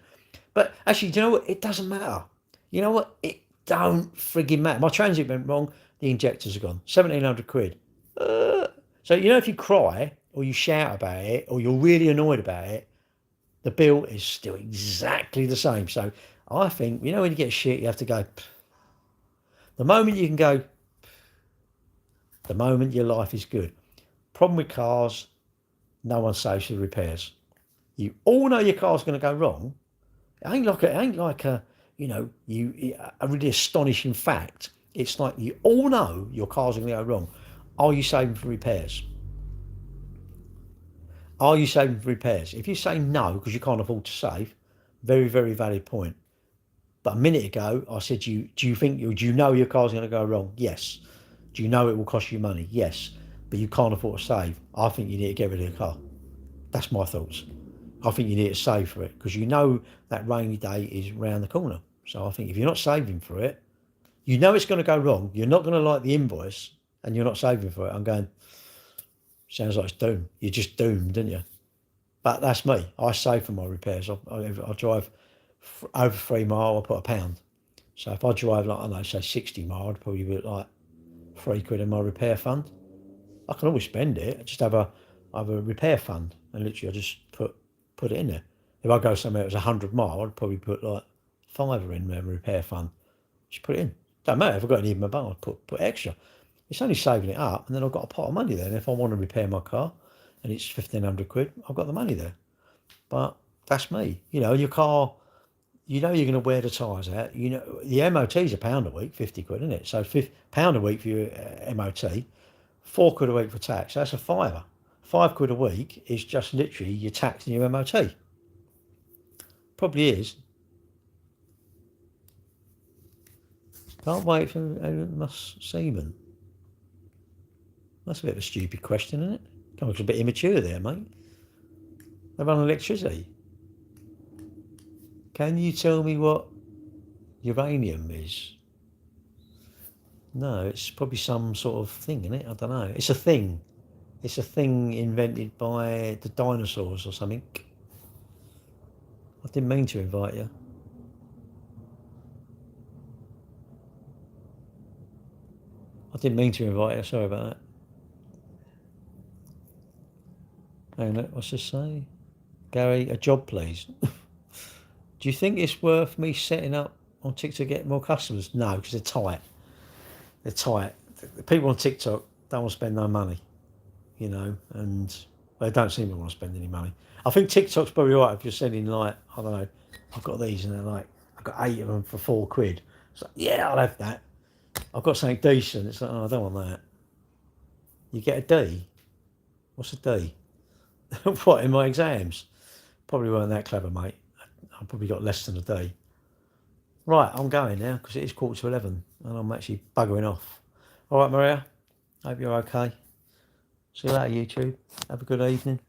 But actually, do you know what? It doesn't matter. You know what? It don't frigging matter. My transit went wrong. The injectors are gone. 1,700 quid. So, you know, if you cry or you shout about it or you're really annoyed about it, the bill is still exactly the same. So I think, you know, when you get shit, you have to go. Pff. The moment you can go, the moment your life is good. Problem with cars, no one saves for repairs. You all know your car's going to go wrong. It ain't like a you know, a really astonishing fact. It's like you all know your car's going to go wrong. Are you saving for repairs? Are you saving for repairs? If you say no because you can't afford to save, very, very valid point. But a minute ago, I said, do you know your car's going to go wrong? Yes. Do you know it will cost you money? Yes. But you can't afford to save. I think you need to get rid of the car. That's my thoughts. I think you need to save for it because you know that rainy day is round the corner. So I think if you're not saving for it, you know it's going to go wrong. You're not going to like the invoice and you're not saving for it. I'm going, sounds like it's doomed. You're just doomed, didn't you? But that's me. I save for my repairs. I drive over 3 mile, I put £1. So if I drive like, I don't know, say 60 mile, I'd probably put like £3 in my repair fund. I can always spend it. I just have a repair fund and literally I just put it in there. If I go somewhere that's 100 mile, I'd probably put like £5 in my repair fund. Just put it in. Don't matter if I've got any in my bar, I'd put extra. It's only saving it up and then I've got a pot of money there. And if I want to repair my car and it's 1,500 quid, I've got the money there. But that's me. You know, your car, you know you're going to wear the tyres out. You know, the MOT's £1 a week, 50 quid, isn't it? So £1 a week for your MOT, £4 a week for tax. That's a fiver. £5 a week is just literally your tax and your MOT. Probably is. Can't wait for seaman. That's a bit of a stupid question, isn't it? Looks a bit immature there, mate. They run on electricity. Can you tell me what uranium is? No, it's probably some sort of thing, isn't it? I don't know. It's a thing. It's a thing invented by the dinosaurs or something. I didn't mean to invite you. I didn't mean to invite you. Sorry about that. Hang on, what's this say? Gary, a job, please. Do you think it's worth me setting up on TikTok to get more customers? No, because they're tight. They're tight. The people on TikTok, don't want to spend no money, you know, and they don't seem to want to spend any money. I think TikTok's probably right if you're selling like, I don't know, I've got these and they're like, I've got 8 of them for £4. It's like, yeah, I'll have that. I've got something decent. It's like, oh, I don't want that. You get a D? What's a D? What, in my exams? Probably weren't that clever, mate. I probably got less than a D. Right, I'm going now because it is 11:15 and I'm actually buggering off. All right, Maria. Hope you're okay. See you later, YouTube. Have a good evening.